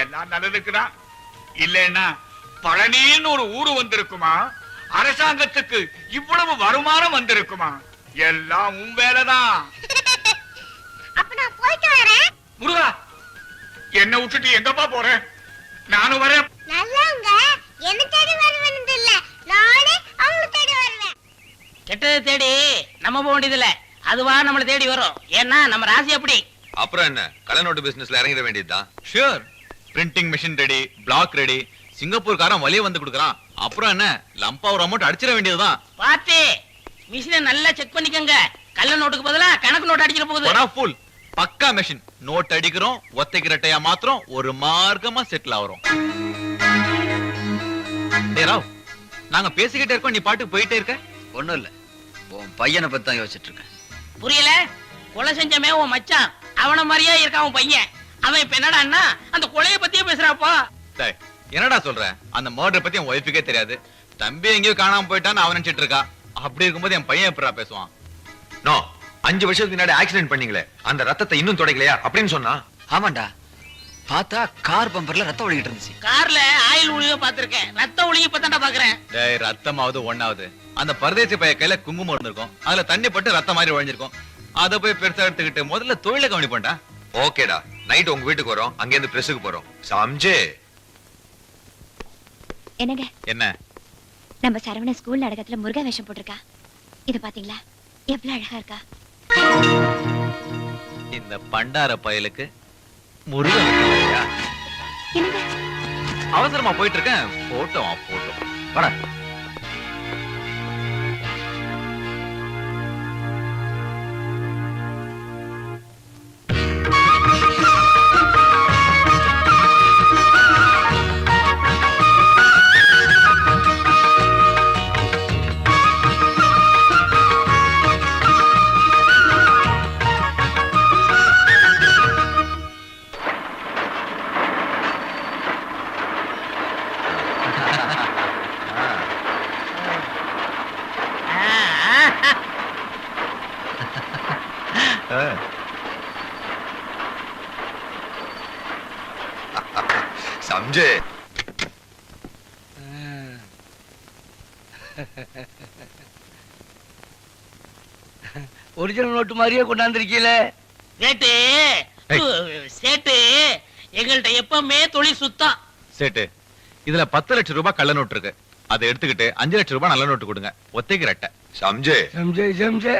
எல்லாம் நல்லதுக்குதான். இல்லைன்னா பழனின்னு ஒரு ஊரு வந்திருக்குமா? அரசாங்கத்துக்கு இவ்வளவு வருமானம் வந்திருக்குமா? எல்லாம் உன் வேலைதான். அப்ப நான் போயிட்டு வரேன். முருகா, என்ன விட்டுட்டு எங்கப்பா போற? நானும் வரேன். நல்லவங்க என்ன தேடி வருவேன்னு இல்ல, நானே அவங்க தேடி வருவேன். கெட்டதை தேடி நம்ம போக வேண்டியதில்ல, அதுவா நம்மளை தேடி வரும். ஏன்னா நம்ம ராசி அப்படி. அப்புறம் என்ன, கள்ள நோட்டு பிசினஸ்ல இறங்கிட வேண்டியதுதான். Sure. Printing machine ready, block ready, சிங்கப்பூர்காரன் வழிய வந்து கொடுக்கறான். அப்புறம் என்ன, லம்பா ஒரு அமௌண்ட் அடிச்சிட வேண்டியதுதான். பாத்து மிஷினை நல்லா செக் பண்ணிக்கங்க. கள்ள நோட்டுக்கு பதிலா கணக்கு நோட்டு அடிச்சிட போகுது. ஃபுல் பக்கா மெஷின். நோட் அடிக்கிறோம், ஒத்தைக்கு ரெட்டையா மாத்திரம், ஒரு மார்க்கமா செட்டில் ஆகிறோம். டேய் ராவ், நாங்க பேசிக்கிட்டே இருக்கோம், நீ பாட்டுக்கு போயிட்டே இருக்க. ஒண்ணும் இல்ல, உன் பையனை பத்தி தான் யோசிச்சுட்டு இருக்கேன். புரியல? கொலை செஞ்சமே உன் மச்சான், அவன மாதிரியே இருக்கான் உன் பையன். அவன் இப்ப என்னடான்னா அந்த கொலைய பத்தியே பேசுறாப்பா. டேய், என்னடா சொல்ற? அந்த மர்டர் பத்தி என் ஒய்ஃபுக்கே தெரியாது. தம்பி எங்கேயோ காணாம போயிட்டான்னு அவன் நினைச்சிட்டு இருக்கா. அப்படி இருக்கும்போது என் பையன் எப்படா பேசுவான்? நோ, 5 வருஷத்துக்கு முன்னாடி ஆக்சிடென்ட் பண்ணீங்களே, அந்த ரத்தத்தை இன்னும் தொடக்கலையா அப்படின்னு சொன்னா? ஆமாண்டா, பார்த்தா கார் பம்பர்ல ரத்தம் ஒழுகிட்டு இருந்துச்சு. கார்ல ஆயில் ஒழுக பாத்திருக்கேன், ரத்த ஒழுகி இப்பதான் பாக்குறேன். டேய், ரத்தமாவது ஒண்ணாவது. அந்த பரதேசி பைய கையில குங்குமம் இருந்திருக்கும், அதுல தண்ணி பட்டு ரத்தம் மாதிரி ஒழிஞ்சிருக்கும். அத போய் பெருசா எடுத்துக்கிட்டு முதல்ல தொழில கவனிப்பா. ஓகேடா, நைட் உங்க வீட்டுக்கு வரோம், அங்க இருந்து பிரஸுக்கு போறோம். சம்ஜே. என்னங்க, என்ன? நம்ம சரவண ஸ்கூல் நாடகத்துல முருகா வேஷம் போட்டிருக்கா. இது பாத்தீங்களா? எவ்வளவு அழகா இருக்கா. இந்த பண்டார பயலுக்கு முருகன் இல்லையா? என்னங்க, அவசரமா போயிட்டு இருக்கேன். போட்டோ போட்டோ வர. சம்ஜே. ஒரிஜினல் நோட்டு மாதிரியே கொண்டாந்துருக்கீல. சேட்டு, சேட்டு எங்கள்கிட்ட எப்பவுமே தொழில் சுத்தம். சேட்டு, இதுல 10 லட்சம் ரூபாய் கள்ள நோட்டு இருக்கு. அதை எடுத்துக்கிட்டு 5 லட்சம் ரூபாய் நல்ல நோட்டு கொடுங்க, ஒத்தைக்கு ரெட்டை. சம்ஜே. சம்ஜே சம்ஜே.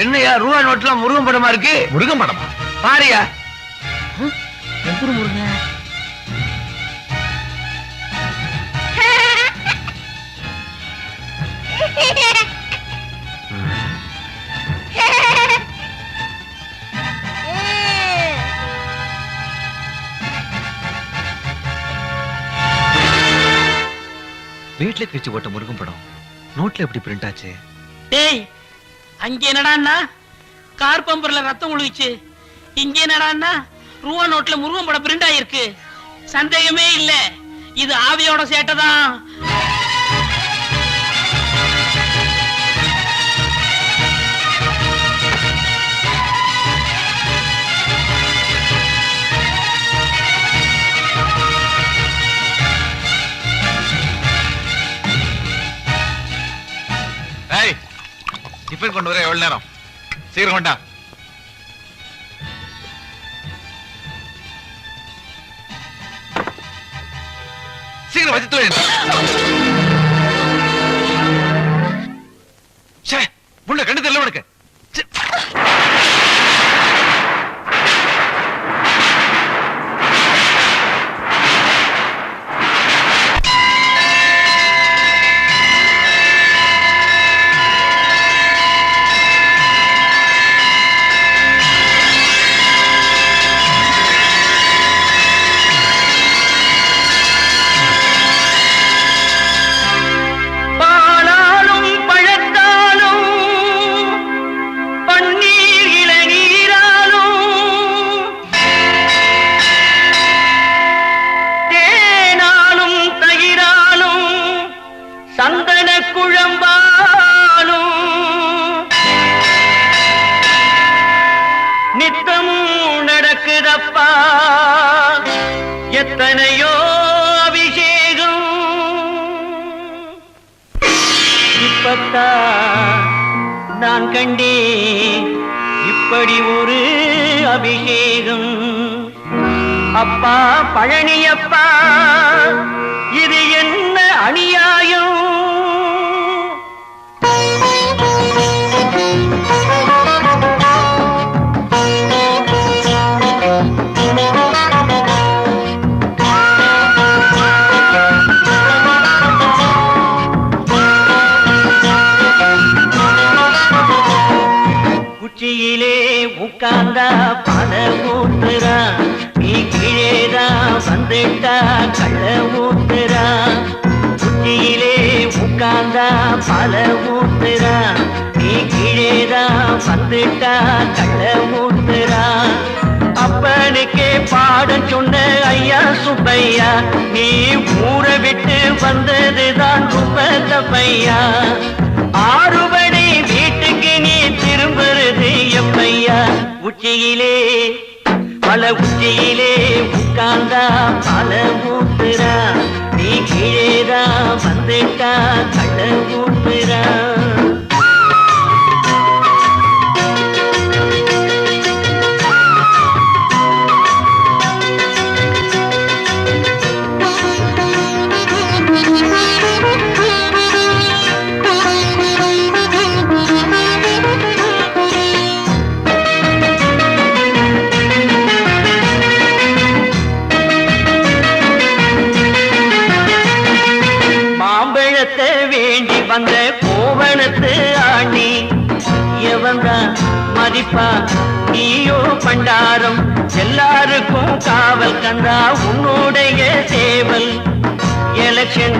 என்னையா ரூபா நோட்ல முருகன் படமா இருக்கு? முருகன் படமா? பாரியா. எப்படி முருகன்? வீட்டுல கிழிச்சு போட்ட முருகன் படம் நோட்ல எப்படி பிரிண்ட் ஆச்சு? டேய், அங்க என்னடான்னா கார் பம்பர்ல ரத்தம் ஒழுகுச்சு. இங்க என்னடான்னா ரூபா நோட்ல முருகன் படம் பிரிண்ட் ஆயிருக்கு. சந்தேகமே இல்ல, இது ஆவியோட சேட்டைதான். டிஃபன் கொண்டு வர எவ்வளவு நேரம்? சீக்கிரம் கொண்டா. சீக்கிரம் வச்சு முள்ள கண்டு தெரியல உனக்கு. எத்தனையோ அபிஷேகம் இப்பத்தான் நான் கண்டேன் இப்படி ஒரு அபிஷேகம். அப்பா பழனியப்பா, இது என்ன அநியாயம்? குச்சியிலே உட்கார்ந்தா பல ஊத்துறா, நீ கீழேதான் வந்துட்டா கள்ள ஊத்துறா. குச்சியிலே உட்கார்ந்தா பல ஊத்துறா, நீ கீழேதான் வந்துட்டா கள்ள ஊத்துறா. அப்பனுக்கே பாடம் சொன்ன ஐயா சுப்பையா, நீ ஊரை விட்டு வந்ததுதான் ரொம்ப தப்பையா. ஆறுபடி வீட்டுக்கு நீ திரும்புறது எப்பையா? உச்சியிலே பல உச்சியிலே உட்கார்ந்தா பல ஊத்துறா, நீ கீழேதான் வந்துட்டா கள்ள ஊத்துறா. வேண்டி வந்த கோவணத்து ஆணி எவன்தான் மதிப்பா? நீயோ பண்டாரம், எல்லாருக்கும் காவல் கண்டா உன்னுடைய சேவல். எலெக்ஷன்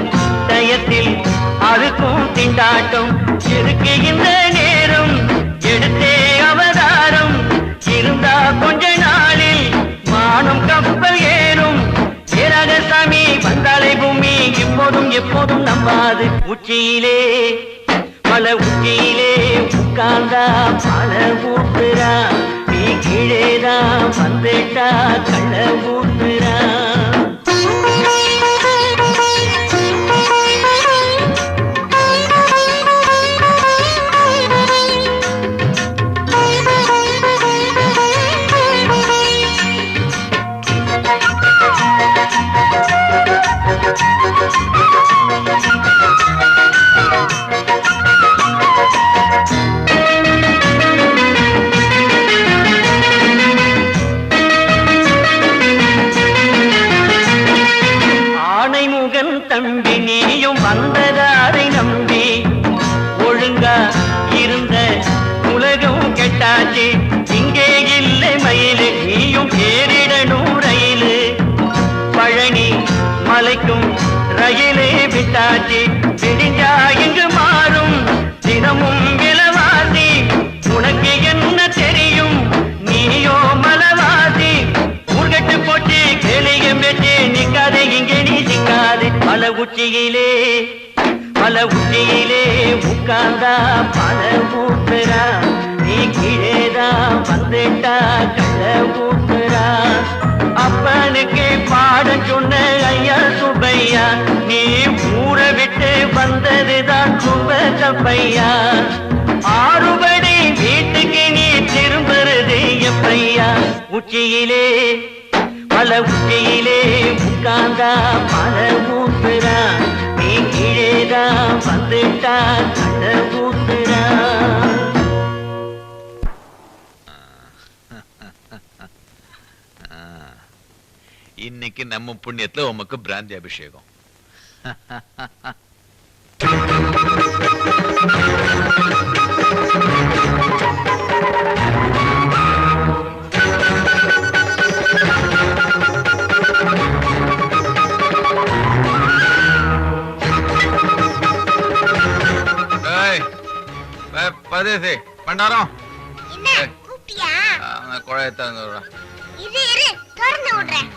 டயத்தில் அதுக்கும் திண்டாட்டம் இருக்கு. இந்த நேரம் எடுத்தே அவதாரம் இருந்தா கொஞ்ச நாளில் மானம் கப்பல் ஏறும். சாமி வந்தாலை பூமி இப்போதும் எப்போதும் நம்பாது. உச்சியிலே பல உச்சியிலே உட்கார்ந்தா பல ஊத்துறா, நீ கீழேதான் வந்துட்டா கள்ள ஊத்துறா. நீயும் வந்ததாரை நம்பி ஒழுங்கா இருந்த உலகம் கெட்டாச்சு. இங்கே இல்லை மயிலு, நீயும் ஏறிடணும் ரயிலு. பழனி மலைக்கும் ரயிலே விட்டாச்சு. விடிஞ்சா இங்கு மாறும் தினமும் விலவாசி. உனக்கு என்ன தெரியும், நீயோ மலவாசி. ஊர்கட்டு போச்சு கேளியம் வெச்சு நிக்காதே இங்கே நீ சிக்காதே. மலை உச்சியிலே உட்கார்ந்தா பல ஊத்துறா. நீ கீழேதா வந்துட்டா கள்ள ஊத்துறா. அப்பனுக்கு பாடம் சொன்ன ஐயா சுப்பையா, நீ ஊரை விட்டு வந்ததுதான் ரொம்ப தப்பையா. ஆறுபடி வீட்டுக்கு நீ திரும்புறது எப்பையா. மலை உச்சியிலே உட்கார்ந்தா பல ஊத்துறா. நீ கீழேதா வந்துட்டா கள்ள ஊத்துறா. இன்னைக்கு நம்ம புண்ணியத்துல உமக்கு பிராந்தி அபிஷேகம். பதேசி பண்டாரம் என்ன கூப்பிட்டியா? குழைய திறந்து இரு திறந்து விடுறேன்.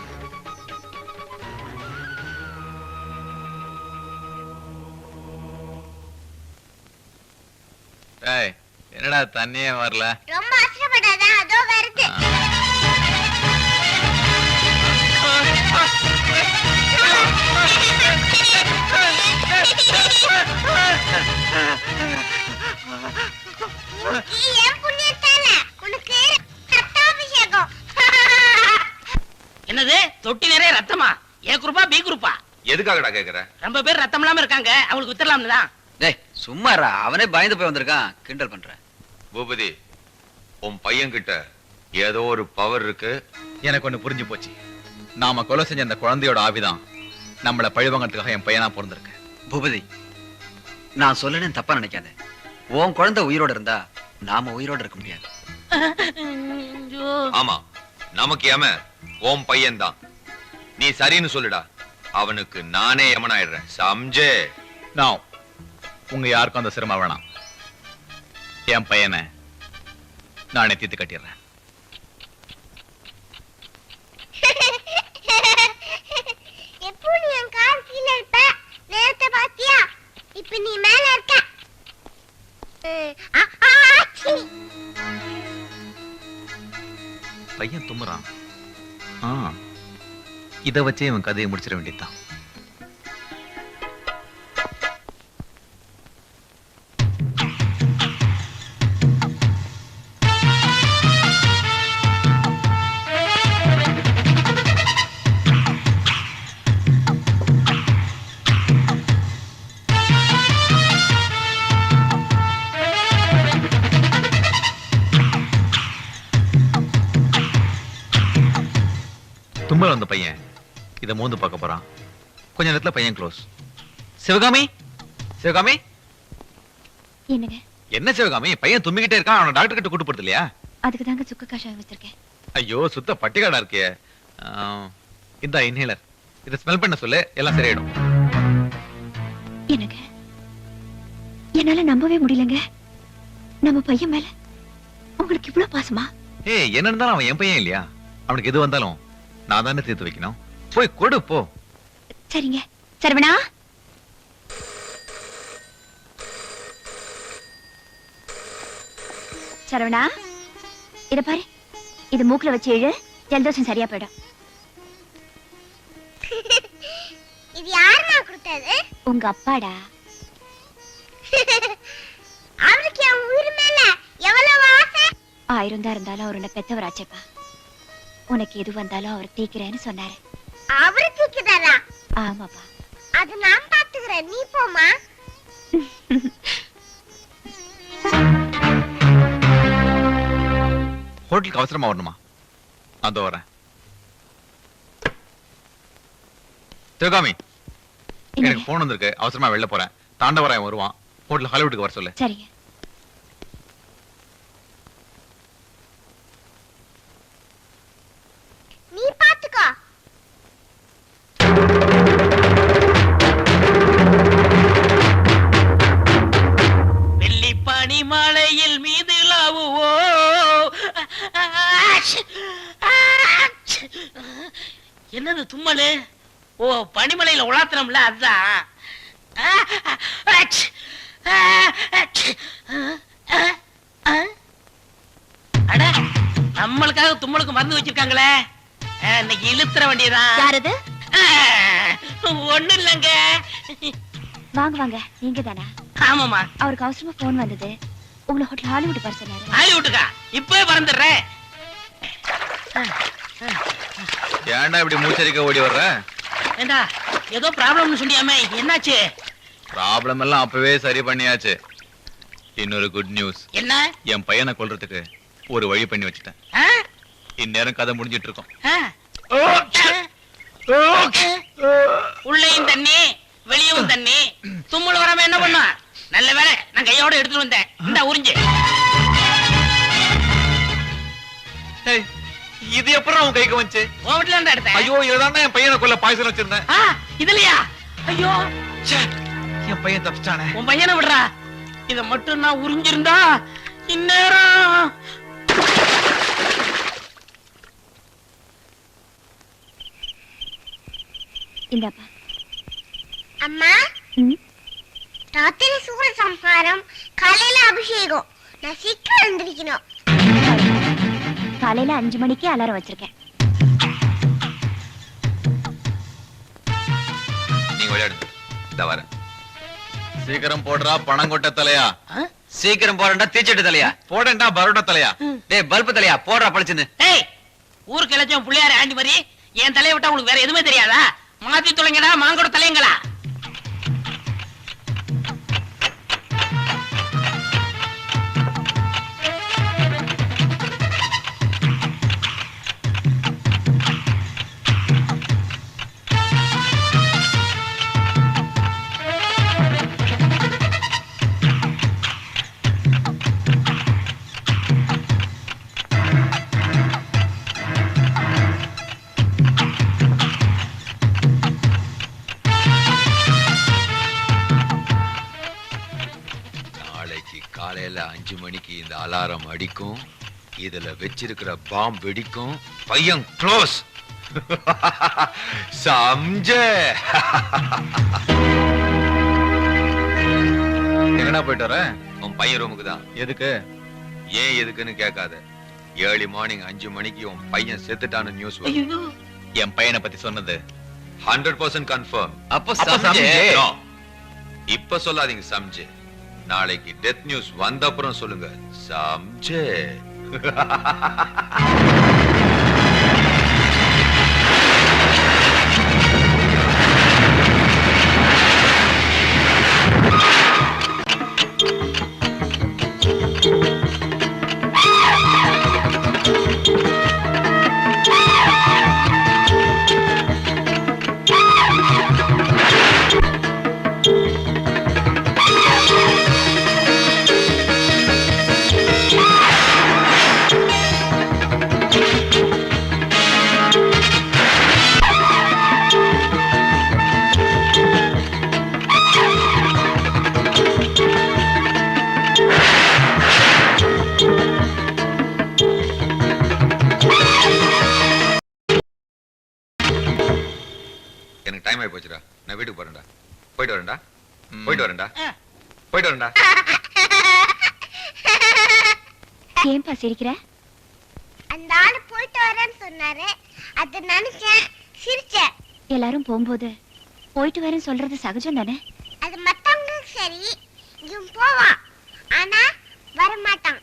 என்னடா தண்ணியே வரல? ரொம்ப அவசரப்படாத, அதோ வருது. என்னது தொட்டி நிறைய ரத்தமா? ஏ குரூப்பா பி குரூப்பா? எதுக்காகடா கேக்குற? ரொம்ப பேர் ரத்தம் இல்லாம இருக்காங்க, அவங்களுக்கு வித்தரலாம்னு தான். டேய் சும்மாரா, அவனே பயந்து போய் வந்திருக்கான், கிண்டல் பண்ற. பூபதி, உன் பையன் கிட்ட ஏதோ ஒரு பவர் இருக்கு. எனக்கு ஒண்ணு புரிஞ்சு போச்சு. நாம கொலை செஞ்ச அந்த குழந்தையோட ஆவிதான் நம்மள பழிவாங்கிறதுக்காக என் பையனா பிறந்திருக்கு. பூபதி, நான் சொல்லணும்னு தப்பா நினைக்காத. உன் குழந்தை உயிரோட இருந்தா நாம உயிரோட இருக்க முடியாது. ஆமா, நமக்கு ஏம உன் பையன் தான். நீ சரின்னு சொல்லுடா, அவனுக்கு நானே யமனாயிடுறேன். சம்ஜே? நான் உங்க யாருக்கும் அந்த சிரமம் வேணாம். என் பையனை நானே தீர்த்து கட்டிடுறேன். எப்போ நீ என் கால் கீழே இருப்ப, நேரத்தை பாத்தியா? இப்ப நீ மேல இருக்க. பையன் தும்முறான். இதை வச்சே இவன் கதையை முடிச்சிட வேண்டியதுதான். தும்பல் வந்த பையன் இதை மோந்து பார்க்க போறான். கொஞ்ச நேரத்துல பையன் க்ளோஸ். சிவகாமி, சிவகாமி. என்னங்க? என்ன சிவகாமி, பையன் தும்பிக்கிட்டே இருக்கான், அவனை டாக்டர் கிட்ட கூட்டு போறது இல்லையா? அதுக்கு தாங்க சுக்கு காஷாயம் வச்சிருக்கேன். ஐயோ, சுத்த பட்டிகாடா இருக்கே. இந்த இன்ஹேலர் இதை ஸ்மெல் பண்ண சொல்லு, எல்லாம் சரியாயிடும். என்னங்க, என்னால நம்பவே முடியலங்க. நம்ம பையன் மேல உங்களுக்கு இவ்வளவு பாசமா? என்ன இருந்தாலும் அவன் என் பையன் இல்லையா? அவனுக்கு எது வந்தாலும் நான் தானே தீர்த்து வைக்கணும். போய் கொடு போ. சரிங்க. சரவணா, சரவணா, இத பாரு. இது மூக்குல வச்சு இழு, ஜலதோஷம் சரியா போயிடும். இது யாருமா கொடுத்தது? உங்க அப்பாடா. அவருக்கு என் உயிர் மேல எவ்வளவு ஆசை. 1000 தான் இருந்தாலும் அவர் உன்னை பெத்தவராச்சேப்பா. உனக்கு எது வந்தாலும் அவர் தீக்கிறேன்னு சொன்னாரு. அவரு தீக்குதாரா? ஆமாப்பா. அது நான் பாத்துக்கிறேன், நீ போமா. ஹோட்டலுக்கு அவசரமா வரணுமா? அதோ வரேன். சிவகாமி, எனக்கு போன் வந்திருக்கு, அவசரமா வெளில போறேன். தாண்டவராயன் வருவான், ஹோட்டல் ஹாலிவுட்டுக்கு வர சொல்லு. சரிங்க. நீ பாத்துக்கோ. வெள்ளிப்பனி மலையில் மீதுலாவுவோ. என்னது தும்மலு? ஓ, பனிமலையில உலாத்தினம்ல, அதுதான். அட, நம்மளுக்காக தும்மலுக்கு மருந்து வச்சிருக்காங்களே. இன்னைக்கு இழுத்துற வேண்டியதான். யாரது? ஒண்ணு இல்லங்க. வாங்க வாங்க, நீங்க தானா? ஆமாமா. அவருக்கு அவசரமா போன் வந்தது, உங்களை ஹோட்டல் ஹாலிவுட் வர சொன்னாரு. ஹாலிவுட்டுக்கா? இப்பவே பறந்துடுறேன். ஏன்டா இப்படி மூச்சரிக்க ஓடி வர்ற? ஏண்டா, ஏதோ ப்ராப்ளம்னு சொன்னியாமே, என்னாச்சு? ப்ராப்ளம் எல்லாம் அப்பவே சரி பண்ணியாச்சு. இன்னொரு குட் நியூஸ். என்ன? என் பையனை கொல்றதுக்கு ஒரு வழி பண்ணி வச்சுட்டேன். ஆ? இந்நேரம் கதை முடிஞ்சிட்டு இருக்கோம். ஆ? உள்ளேயும் தண்ணி, வெளியவும் தண்ணி. தும்முள் வராம என்ன பண்ணா? நல்ல வேலை, நான் கையோட எடுத்துட்டு வந்தேன். இந்த உறிஞ்சு. ஏய், இது எப்பறம் உன் கைக்கு வந்துச்சு? உன் வீட்டுல இருந்து எடுத்தேன். ஐயோ, இதுதான் என் பையனை கொல்ல பாய்சன் வச்சிருந்தேன். ஆ, இதுலயா? ஐயோ, என் பையன் தப்பிச்சானே. உன் பையனை விடுறா. இத மட்டும் நான் உறிஞ்சிருந்தா இந்நேரம். இந்தாப்பா. அம்மா, ராத்திரி சூர சம்ஹாரம், காலையில அபிஷேகம். நான் சீக்கிரம் எழுந்திருக்கணும். காலையில 5 மணிக்கு அலாரம் வச்சிருக்கேன். நீங்க விளையாடு, இந்த வரேன். சீக்கிரம் போடுறா பணங்கொட்ட தலையா. சீக்கிரம் போறேன்டா, தீச்சட்டு தலையா. போடண்டா பரோட்டா தலையா. டேய் பல்பு தலையா, போடுறா பழிச்சுன்னு. ஏய், ஊருக்கு இலச்சம் புள்ளையார ஆண்டி மாதிரி என் தலையை விட்டா உங்களுக்கு வேற எதுவுமே தெரியாதா? மாத்தி தொலைங்கடா, மாங்கோட தலைங்களா. காலையில 5 மணிக்கு இந்த அலாரம் அடிக்கும். இதுல வச்சிருக்கிற பாம் வெடிக்கும். பையன் க்ளோஸ். சம்ஜே. எங்கடா போயிட்டு வர? உன் பையன் ரூமுக்கு தான். எதுக்கு? ஏன் எதுக்குன்னு கேட்காத. ஏர்லி மார்னிங் 5 மணிக்கு உன் பையன் செத்துட்டான நியூஸ் வரும். என் பையனை பத்தி சொன்னது 100% கன்ஃபார்ம். அப்ப சம்ஜே. இப்ப சொல்லாதீங்க சம்ஜே. நாளைக்கு டெத் நியூஸ் வந்த அப்புறம் சொல்லுங்க சம்ஜே. எனக்கு டைம் ஆகி போச்சுடா. நான் வீட்டுக்கு போறேன்டா. போயிட்டு வரேன்டா. போயிட்டு வரேன்டா. போயிட்டு வரேன்டா. ஏன்பா சிரிக்கிற? அந்த ஆளு போயிட்டு வரேன்னு சொன்னாரு, அது நினைச்சேன், சிரிச்சேன். எல்லாரும் போகும்போது போயிட்டு வரேன்னு சொல்றது சகஜம் தானே? அது மத்தவங்களுக்கு சரி, இவன் போவான், ஆனா வரமாட்டான்.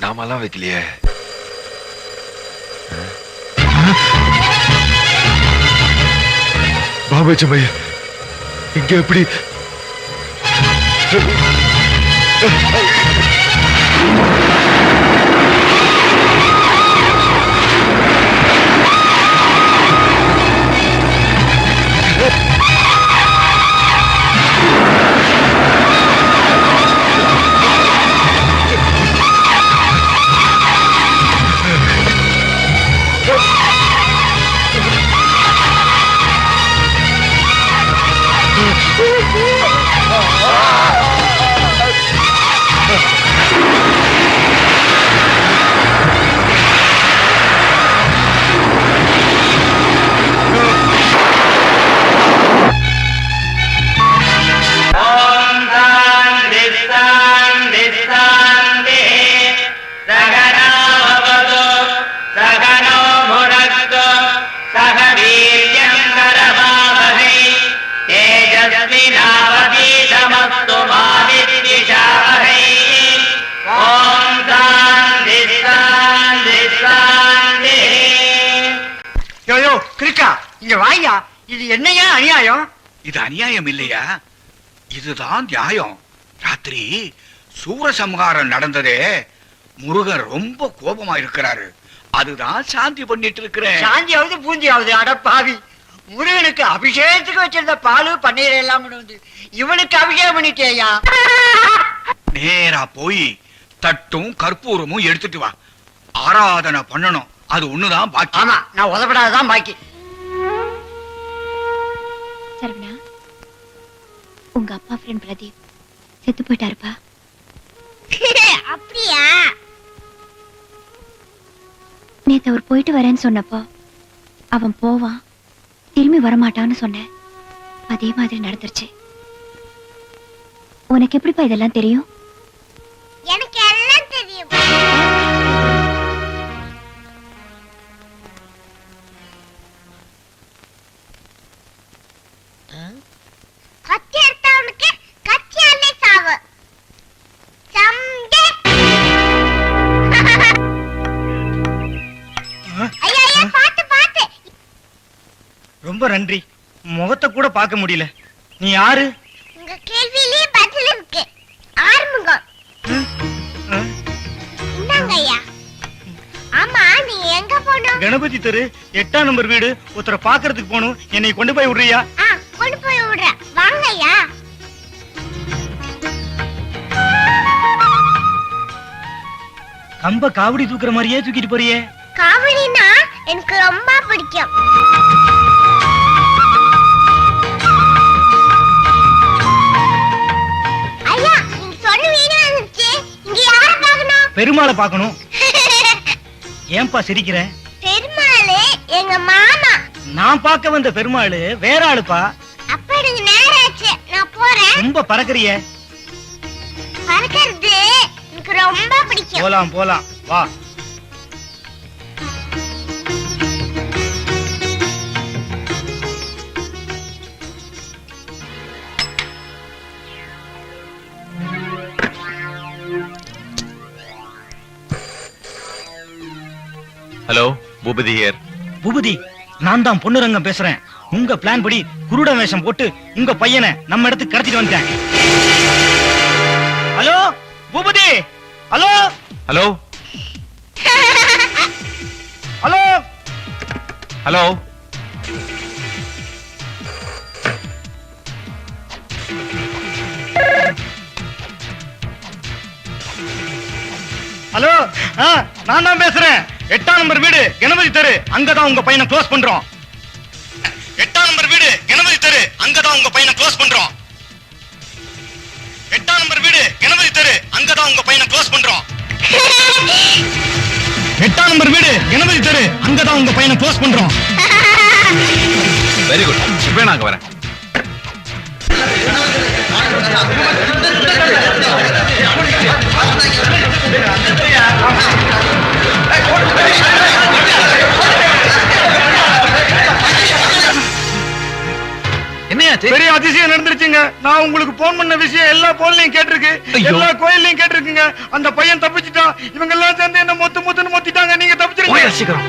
நாமெல்லாம் வைக்கலையே. பாபச்சமையா இங்க எப்படி? கிரிக்கா இங்க வாயா. இது என்னையா அநியாயம்? இது அநியாயம் இல்லையா, இதுதான் நியாயம். ராத்திரி சூரசம்ஹாரம் நடந்ததே, முருகன் ரொம்ப கோபமா இருக்கிறாரு. அதுதான் சாந்தி பண்ணிட்டு இருக்கிறேன். சாந்தியாவது பூந்தியாவது அடப்பாவி. முருகனுக்கு அபிஷேகத்துக்கு வச்சிருந்த பாலு பன்னீர் எல்லாம் கொண்டு வந்து இவனுக்கு அபிஷேகம் பண்ணிட்டேயா. நேரா போய் தட்டும் கற்பூரமும் எடுத்துட்டு வா. ஆராதனை பண்ணணும், அது ஒண்ணுதான் பாக்கி. ஆமா, நான் உதப்படாதான் பாக்கி. சரவணா, உங்க அப்பா ஃப்ரெண்ட் பிரதீப் செத்து போயிட்டாருப்பா. அப்படியா? நேத்து அவர் போயிட்டு வரேன்னு சொன்னப்போ அவன் போவான் திரும்பி வரமாட்டான்னு சொன்னேன். அதே மாதிரி நடந்துருச்சு. உனக்கு எப்படிப்பா இதெல்லாம் தெரியும்? எனக்கு எல்லாம் தெரியும். கத்தி எடுத்தவனுக்கு கத்தியாலே சாவு. சம்டே. ஐயா ஐயா, பாத்து பாத்து. ரொம்ப நன்றி. முகத்தை கூட பார்க்க முடியல. நீ யாரு? உங்க கேள்வியிலேயே பதில் இருக்கு. ஆறுமுகம். இந்தாங்க ஐயா. ஆமா, நீ எங்க போனோம்? கணபதி தெரு 8ஆம் நம்பர் வீடு. ஒருத்தரை பாக்குறதுக்கு போகணும். என்னை கொண்டு போய் விடுறியா? கொண்டு போய் விடுற. வாங்க ஐயா. கம்ப காவடி தூக்குற மாதிரியே தூக்கிட்டு போறியே. காவடினா எனக்கு ரொம்ப பிடிக்கும். ஐயா, நீங்க சொன்ன வீடு வந்துச்சு. இங்க யார பார்க்கணும்? பெருமாளை பார்க்கணும். ஏன்பா சிரிக்கிற? பெருமாளே எங்க மாமா. நான் பார்க்க வந்த பெருமாளு வேற ஆளுப்பா. அப்ப எனக்கு நேரம் ஆச்சு, நான் போறேன். ரொம்ப பறக்கறிய. பறக்கிறது எனக்கு ரொம்ப பிடிக்கும். போலாம் போலாம் வா. Hello, Boopathi here. பூபதி, நான் தான் பொன்னுரங்கம் பேசுறேன். உங்க பிளான் படி குருட வேஷம் போட்டு உங்க பையனை நம்ம இடத்துக்கு கடத்திட்டு வந்துட்டேன். Hello Boopathi. Hello hello hello hello. Hello, நான் தான் பேசுறேன். 8ஆம் நம்பர் வீடு கணபதி தெரு, அங்கதான் உங்க பையனை க்ளோஸ் பண்றோம். 8ஆம் நம்பர் வீடு கணபதி தெரு, அங்கதான் உங்க பையனை க்ளோஸ் பண்றோம். 8ஆம் நம்பர் வீடு கணபதி தெரு, அங்கதான் உங்க பையனை க்ளோஸ் பண்றோம். 8ஆம் நம்பர் வீடு கணபதி தெரு, அங்கதான் உங்க பையனை க்ளோஸ் பண்றோம். Very good. இப்ப நாங்க வரேன். என்னையாச்சு? பெரிய அதிசயம் நடந்துருச்சுங்க. நான் உங்களுக்கு போன் பண்ண விஷயம் எல்லா போன்லயும் கேட்டிருக்கு, எல்லா கோயிலையும் கேட்டிருக்குங்க. அந்த பையன் தப்பிச்சுட்டான். இவங்க எல்லாம் சேர்ந்து என்ன மொத்துன்னு மொத்திட்டாங்க. நீங்க தப்பிச்சிருங்க. சீக்கிரம்.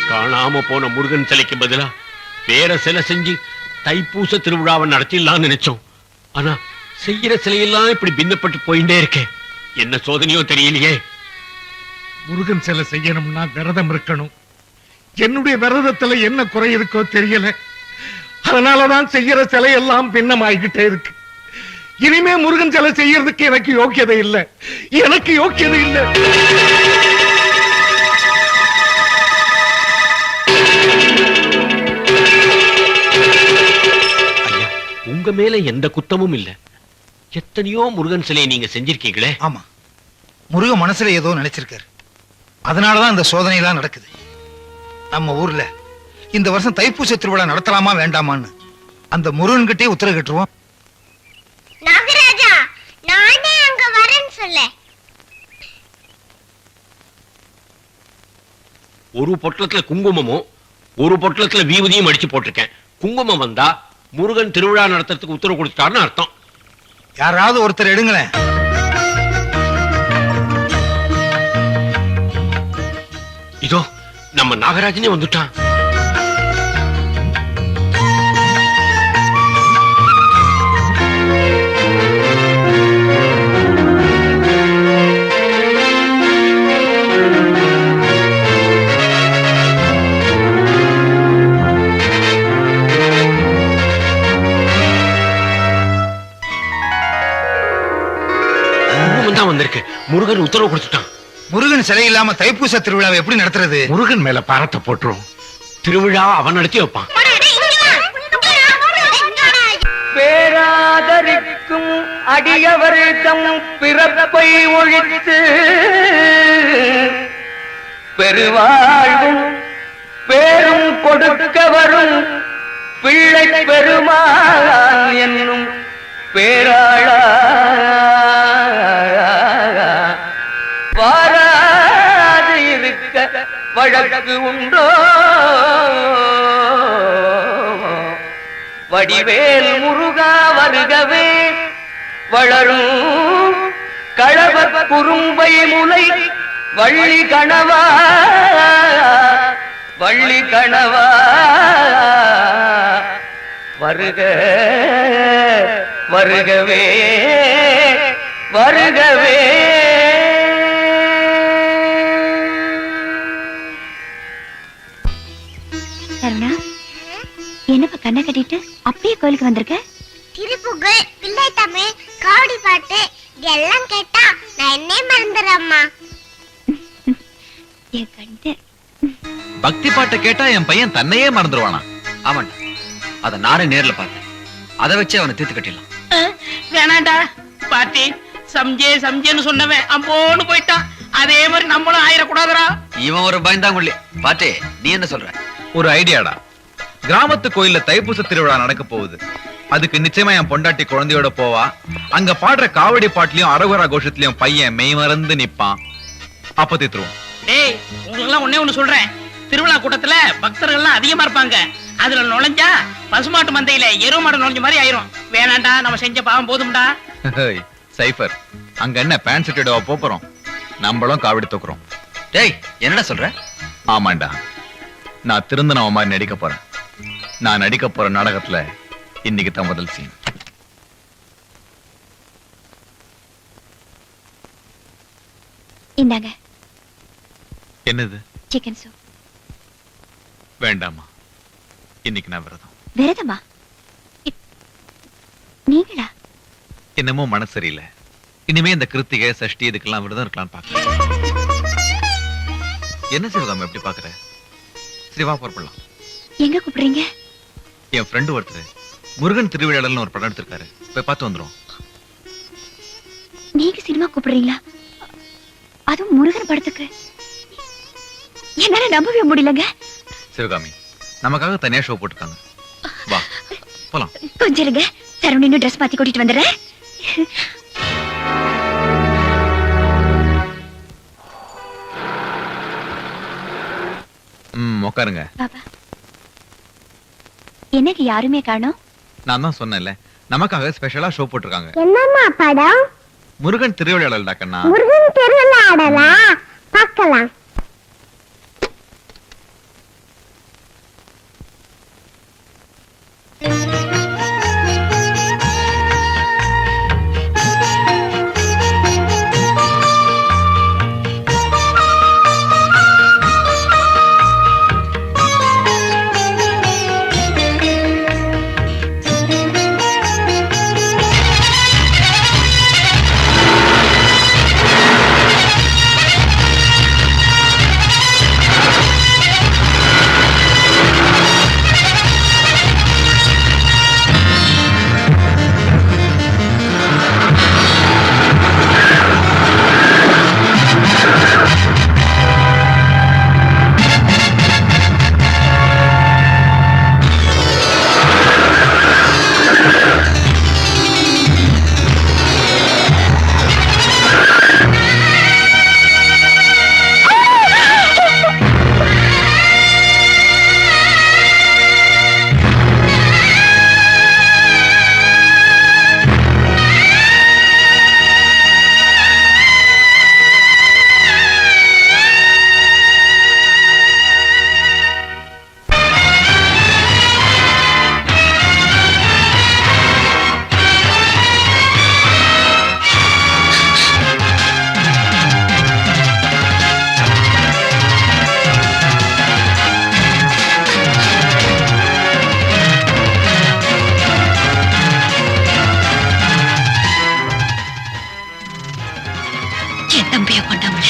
காணாம போன முருகன் சிலைக்கு பதிலா வேற சிலை செஞ்சு தைப்பூச திருவிழாவை நடத்திடலாம்னு நினைச்சோம். ஆனா செய்யற சிலையெல்லாம் இப்படி பின்னப்பட்டு போயிட்டே இருக்கேன். என்ன சோதனையோ தெரியலையே. முருகன் சிலை செய்யணும்னா விரதம் இருக்கணும். என்னுடைய விரதத்துல என்ன குறை இருக்கோ தெரியல. அதனாலதான் செய்யற சிலை எல்லாம் பின்னமாகிக்கிட்டே இருக்கு. இனிமே முருகன் சிலை செய்யறதுக்கு எனக்கு யோக்கியதை இல்லை. எனக்கு யோக்கியதை இல்லை. ஐயா, உங்க மேல எந்த குத்தமும் இல்ல. எத்தனையோ முருகன் சிலையை நீங்க செஞ்சிருக்கீங்களே. ஆமா, முருகன் மனசுல ஏதோ நினைச்சிருக்காரு. அதனாலதான் இந்த சோதனை எல்லாம் நடக்குது. நம்ம ஊர்ல இந்த வருஷம் தைப்பூச திருவிழா நடத்தலாமா வேண்டாமான்னு அந்த முருகன் கிட்டே உத்தரவு கேட்டுருவோம். நாகராஜா, நானே அங்க வரேன்னு சொல்ல. ஒரு பொட்டலத்துல குங்குமமும் ஒரு பொட்டலத்துல வீவதியும் அடிச்சு போட்டிருக்கேன். குங்குமம் வந்தா முருகன் திருவிழா நடத்துறதுக்கு உத்தரவு கொடுத்தாருன்னு அர்த்தம். யாராவது ஒருத்தர் எடுங்களேன். இதோ நம்ம நாகராஜனே வந்துட்டான். வந்திருக்கு. முருகன் உத்தரவு கொடுத்துட்டான். முருகன் சிலை இல்லாம தைப்பூச திருவிழாவை எப்படி நடத்துறது? முருகன் மேல பாரத்தை போட்டுரும். திருவிழா அவன் நடத்தி வைப்பான். பேராதரிக்கும் அடியவர்தம் பிறப்பை ஒழித்து பெருவாழ்வும் பேரும் கொடுக்க வரும் பிள்ளை பெருமான் என்னும் பேராளா வாராது இருக்க வழக்கு உண்டோ? வடிவேல் முருகா வருகவே வளரும் களவ குறும்பை முலை வள்ளி கணவா வள்ளி கணவா வருக வருகவே வருகவே. சரவணா, என்னப்பா கண்ணை கட்டிட்டு அப்படியே கோயிலுக்கு வந்திருக்க? திருப்புகழ், பிள்ளை தமிழ், காவடி பாட்டு இதெல்லாம் கேட்டா நான் என்னே மறந்துடுறேம்மா. என் கண்டு பக்தி பாட்டை கேட்டா என் பையன் தன்னையே மறந்துடுவானா? ஆமாண்டா, அத நானே நேர்ல பார்த்தேன். அதை வச்சு அவனை தீர்த்து கட்டிடலாம். வேணாண்டா பாட்டி, சம்ஜேன்னு சொன்னவன் அம்போன்னு போயிட்டான். அதே மாதிரி நம்மளும் ஆயிடக்கூடாதுரா. இவன் ஒரு பயந்தாங்குள்ளி. பாட்டே, நீ என்ன சொல்ற? ஒரு ஐடியாடா. கிராமத்து கோயில்ல தைப்பூச திருவிழா நடக்க போகுது. அதுக்கு நிச்சயமா என் பொண்டாட்டி குழந்தையோட போவா. அங்க பாடுற காவடி பாட்டுலயும் அரகுரா கோஷத்திலயும் பையன் மெய் மறந்து நிப்பான். அப்ப தீத்துருவோம். டேய், உங்களுக்கு எல்லாம் ஒண்ணே ஒண்ணு சொல்றேன். திருவிழா கூட்டத்துல பக்தர்கள் எல்லாம் அதிகமா இருப்பாங்க. அதுல நுழைஞ்சா பசுமாட்டு மந்தையில எருவு மாடு நுழைஞ்ச மாதிரி ஆயிரும். வேணாண்டா, நம்ம செஞ்ச பாவம் போதும்டா. சைஃபர், அங்க என்ன பேண்ட் செட்டோவா போறோம்? நம்மளும் காவடி தூக்குறோம். டேய், என்னடா சொல்ற? ஆமாண்டா, நான் திருந்தனவ மாதிரி நடிக்க போறேன். நான் நடிக்க போற நாடகத்துல இன்னைக்கு தான் முதல் சீன். இந்தாங்க. என்னது? Chicken soup. வேண்டாமா, இன்னைக்கு நான் விரதம். விரதமா? நீங்களா? என்னமோ மனசு சரியில்லை, இனிமே இந்த கிருத்திகை சஷ்டி இதுக்கெல்லாம் விரதம் இருக்கலாம்னு பாக்குறேன். என்ன சிவகாமி எப்படி பாக்குற? சரி வா புறப்படலாம். எங்க கூப்பிடுறீங்க? என் ஃப்ரெண்டு ஒருத்தர் முருகன் திருவிழாடல்னு ஒரு படம் எடுத்திருக்காரு, போய் பார்த்து வந்துரும். நீங்க சினிமா கூப்பிடுறீங்களா? அதுவும் முருகன் படத்துக்கு? என்னால நம்பவே முடியலங்க. சிவகாமி நமக்காக தனியா ஷோ போட்டிருக்காங்க, வா போலாம். கொஞ்சம் இருங்க, சரவணன் ட்ரெஸ் மாத்தி கூட்டிட்டு வந்துடுறேன். உட்காருங்க. பாபா என்னக்கு யாருமே காணோம்? நான் தான் சொன்னேன்ல, நமக்காக ஸ்பெஷலா ஷோ போட்டிருக்காங்க. என்னம்மா படம்? முருகன் திருவிழாடல் டாக்கண்ணா. முருகன் திருவிழாடலா? பார்க்கலாம். என் தம்பிய கொண்டவங்கள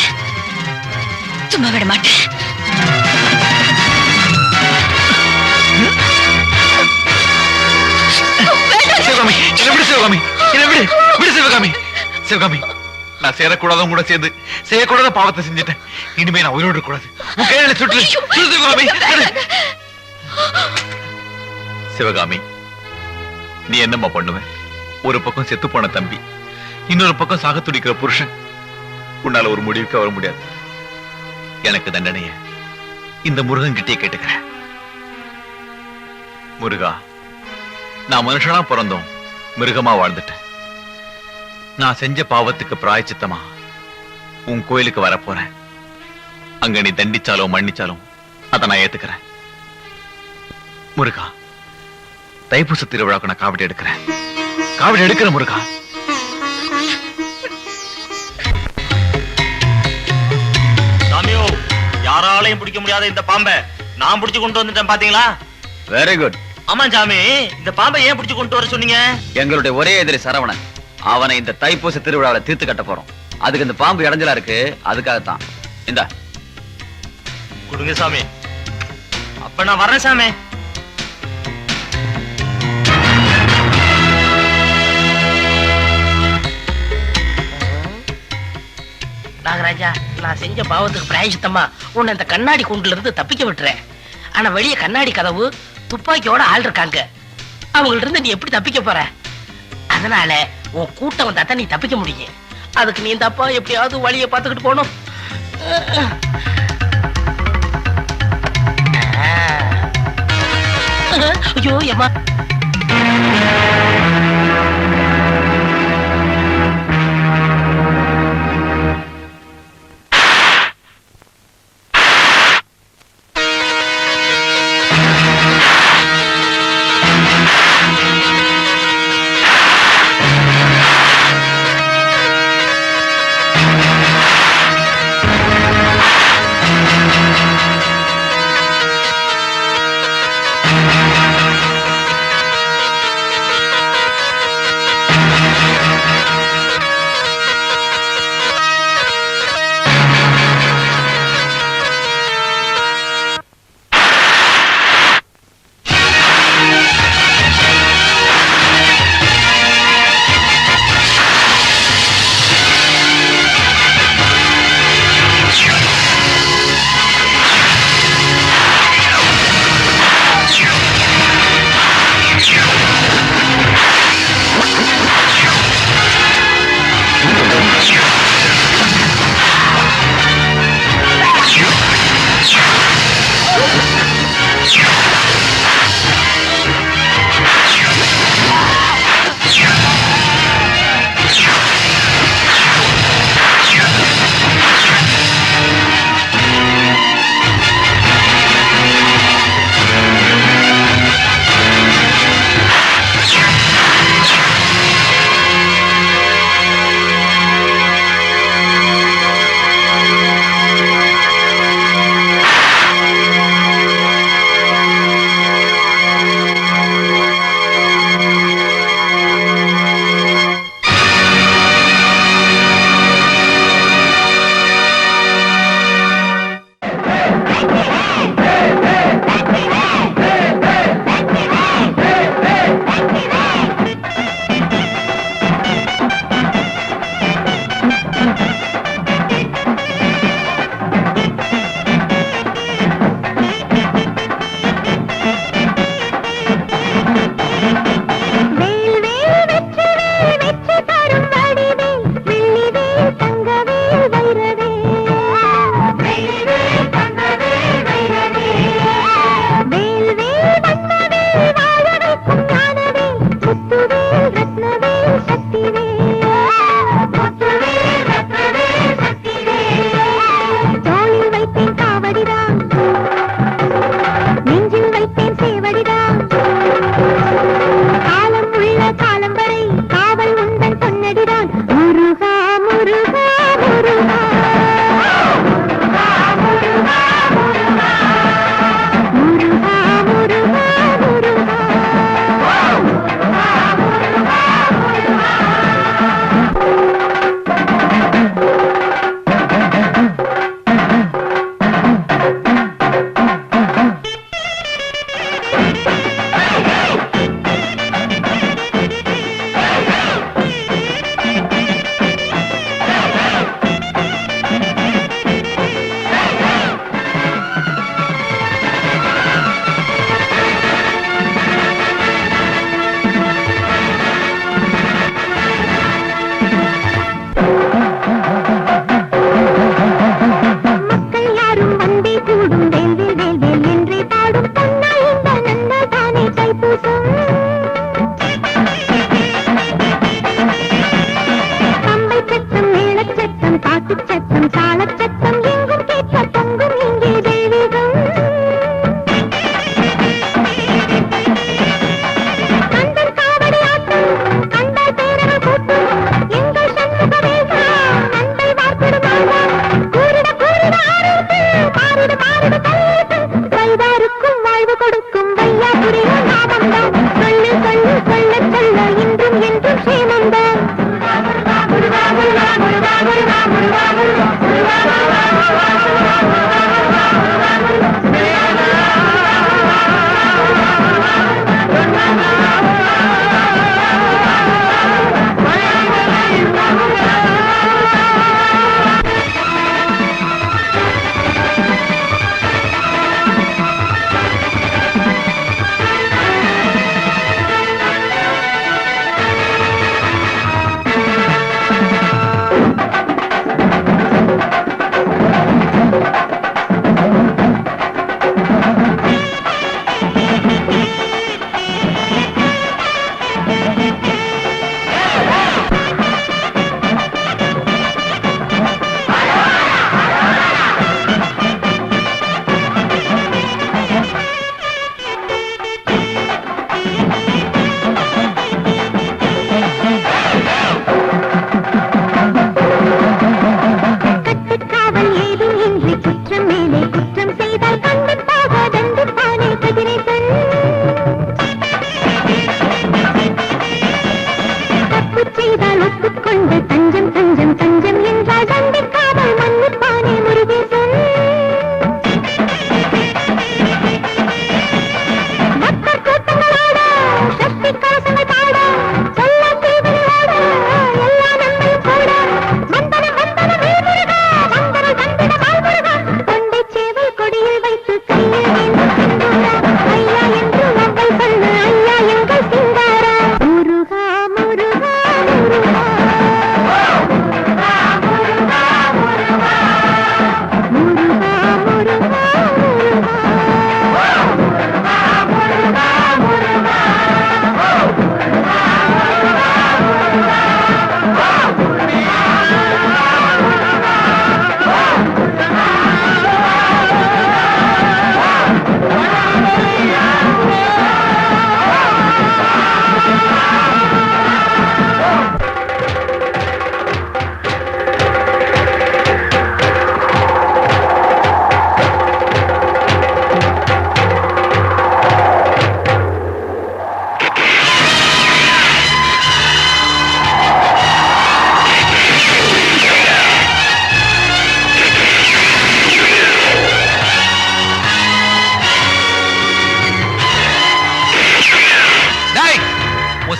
சும்மா விட மாட்டேன். சிவகாமி என்ன விடு, சிவகாமி என்ன விடு, விடு சிவகாமி. சிவகாமி நான் சேரக்கூடாதும் கூட சேர்ந்து செய்யக்கூடாத பாவத்தை செஞ்சுட்டேன். இனிமே நான் உயிரோடு இருக்கக்கூடாது. உன் கையில சுட்டு சிவகாமி. சிவகாமி நீ என்னம்மா பண்ணுவ? ஒரு பக்கம் செத்து போன தம்பி, இன்னொரு பக்கம் சாக துடிக்கிற புருஷன். உன்னால ஒரு முடிவுக்கு வர முடியாது. எனக்கு தண்டனைய இந்த முருகன் கிட்டே கேட்டுக்கிறேன். முருகா, நான் மனுஷனா பிறந்தோம், மிருகமா வாழ்ந்துட்டேன். நான் செஞ்ச பாவத்துக்கு பிராயச்சித்தமா உன் கோயிலுக்கு வரப்போறேன். அங்க நீ தண்டிச்சாலும் மன்னிச்சாலும் அதை நான் ஏத்துக்கிறேன். முருகா, தைப்பூச திருவிழாவுக்கு நான் காவடி எடுக்கிறேன். காவடி எடுக்கிறேன் முருகா. சாமியோ, யாராலையும் பிடிக்க முடியாத இந்த பாம்பை நான் பிடிச்சு கொண்டு வந்துட்டேன் பாத்தீங்களா? Very good. ஆமா சாமி, இந்த பாம்பை ஏன் பிடிச்சு கொண்டு வர சொன்னீங்க? எங்களுடைய ஒரே எதிரி சரவணன், அவனை இந்த தைப்பூச திருவிழாவில தீர்த்து கட்ட போறோம். அதுக்கு இந்த பாம்பு இடைஞ்சலா இருக்கு, அதுக்காகத்தான். இந்த கொடுங்க சாமி. அப்ப நான் வரேன் சாமி. நாகராஜா, நான் செஞ்ச பாவத்துக்கு பிராயசித்தமா உன்னை இந்த கண்ணாடி கூண்டுல இருந்து தப்பிக்க விட்டுறேன். ஆனா வெளியே கண்ணாடி கதவு, துப்பாக்கியோட ஆள் இருக்காங்க. அவங்கள்ட்ட இருந்து நீ எப்படி தப்பிக்க போற? அதனால உன் கூட்டம் வந்தா நீ தப்பிக்க முடியும். அதுக்கு நீ இந்த அப்பா எப்படியாவது வழியை பார்த்துக்கிட்டு போகணும். ஐயோ ஏமா, சத்தம் எங்கும் கேட்க பொங்கும் இங்கே தெய்வீகம் கந்தன் காவடி ஆட்டம் கண்டால் பேரவ கூட்டம் எங்கள் சண்முகவேசா நன்மை வார்த்திடுமாவா கூறிட கூறிட ஆரம்பித்து மாறிடு மாறிடு கையெழுத்து வைதாருக்கும் வாழ்வு கொடுக்கும் வையாபுரியும் நாமம்தான் சொல்லு சொல்லு சொல்ல சொல்ல இன்றும் என்றும் சேமம்தான்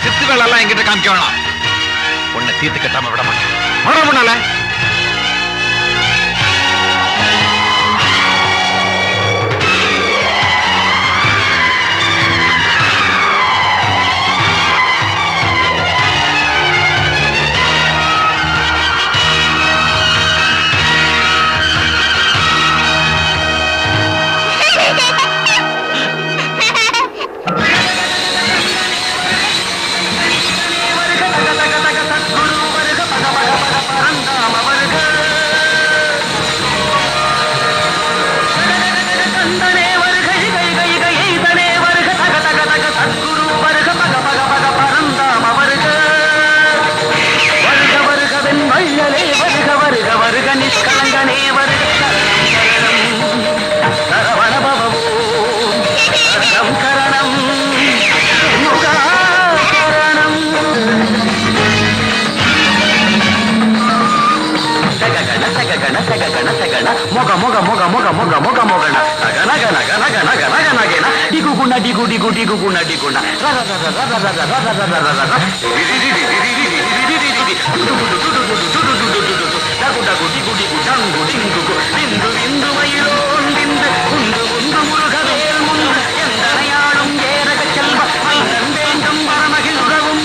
சித்துக்கள் என்கிட்ட காமிக்க வேணாம். உன்னை தீர்த்து கட்டாம விட மாட்டேன். முன்னால moga moga moga moga moga moga moga na gana gana gana gana gana gana gana digu guna digu digu digu guna diguna ra ra ra ra ra ra ra ra ra ra ra ra dagu dagu digu digu dangu dingu bindu bindu mayilon bindu kundu kundu murugavel mundu endanayaadum ஏரக செல்வ மைந்தன் வேண்டும் வரமகிழ்கவும்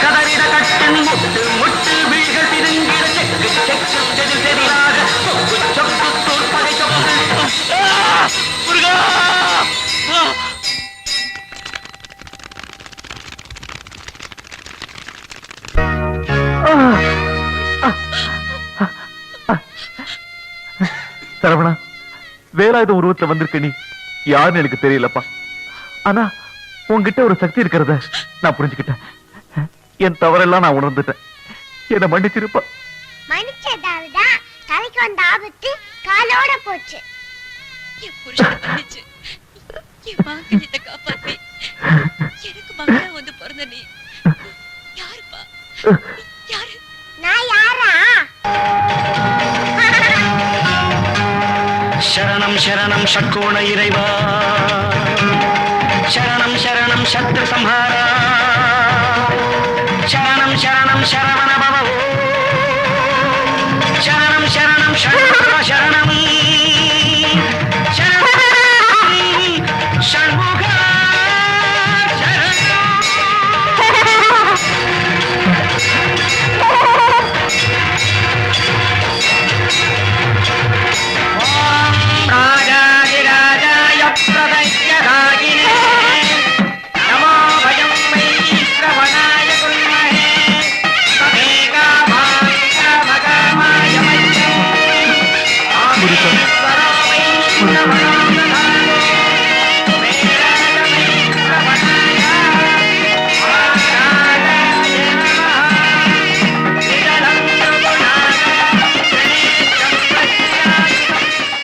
கதறிட கட்டின் முட்டு முட்டு விழிகள் பிதுங்கிட செக்கு செக்கு செதில் செதிலாக சொக்கு சொக்கு தோற்படை சொக்கு சரவணா, வேலாயுதம் உருவத்துல வந்திருக்க நீ யாருன்னு எனக்கு தெரியலப்பா. ஆனா உன்கிட்ட ஒரு சக்தி இருக்கிறத நான் புரிஞ்சுக்கிட்டேன். என் தவறெல்லாம் நான் உணர்ந்துட்டேன். என்ன மன்னிச்சிருப்பா. மன்னிச்சதாவதா தலைக்கு வந்த ஆபத்து காலோட போச்சு. என் புருஷனை மன்னிச்சு என் மாங்கல்யத்தை காப்பாத்தி எனக்கு மகளா வந்து பிறந்த நீ யாருப்பா? யாரு? நான் யாரா? சரணம் சரணம் ஷட்கோண இறைவா, சரணம் சரணம் சத்ரு சம்ஹாரா, சரணம் சரணம் சரவணபா.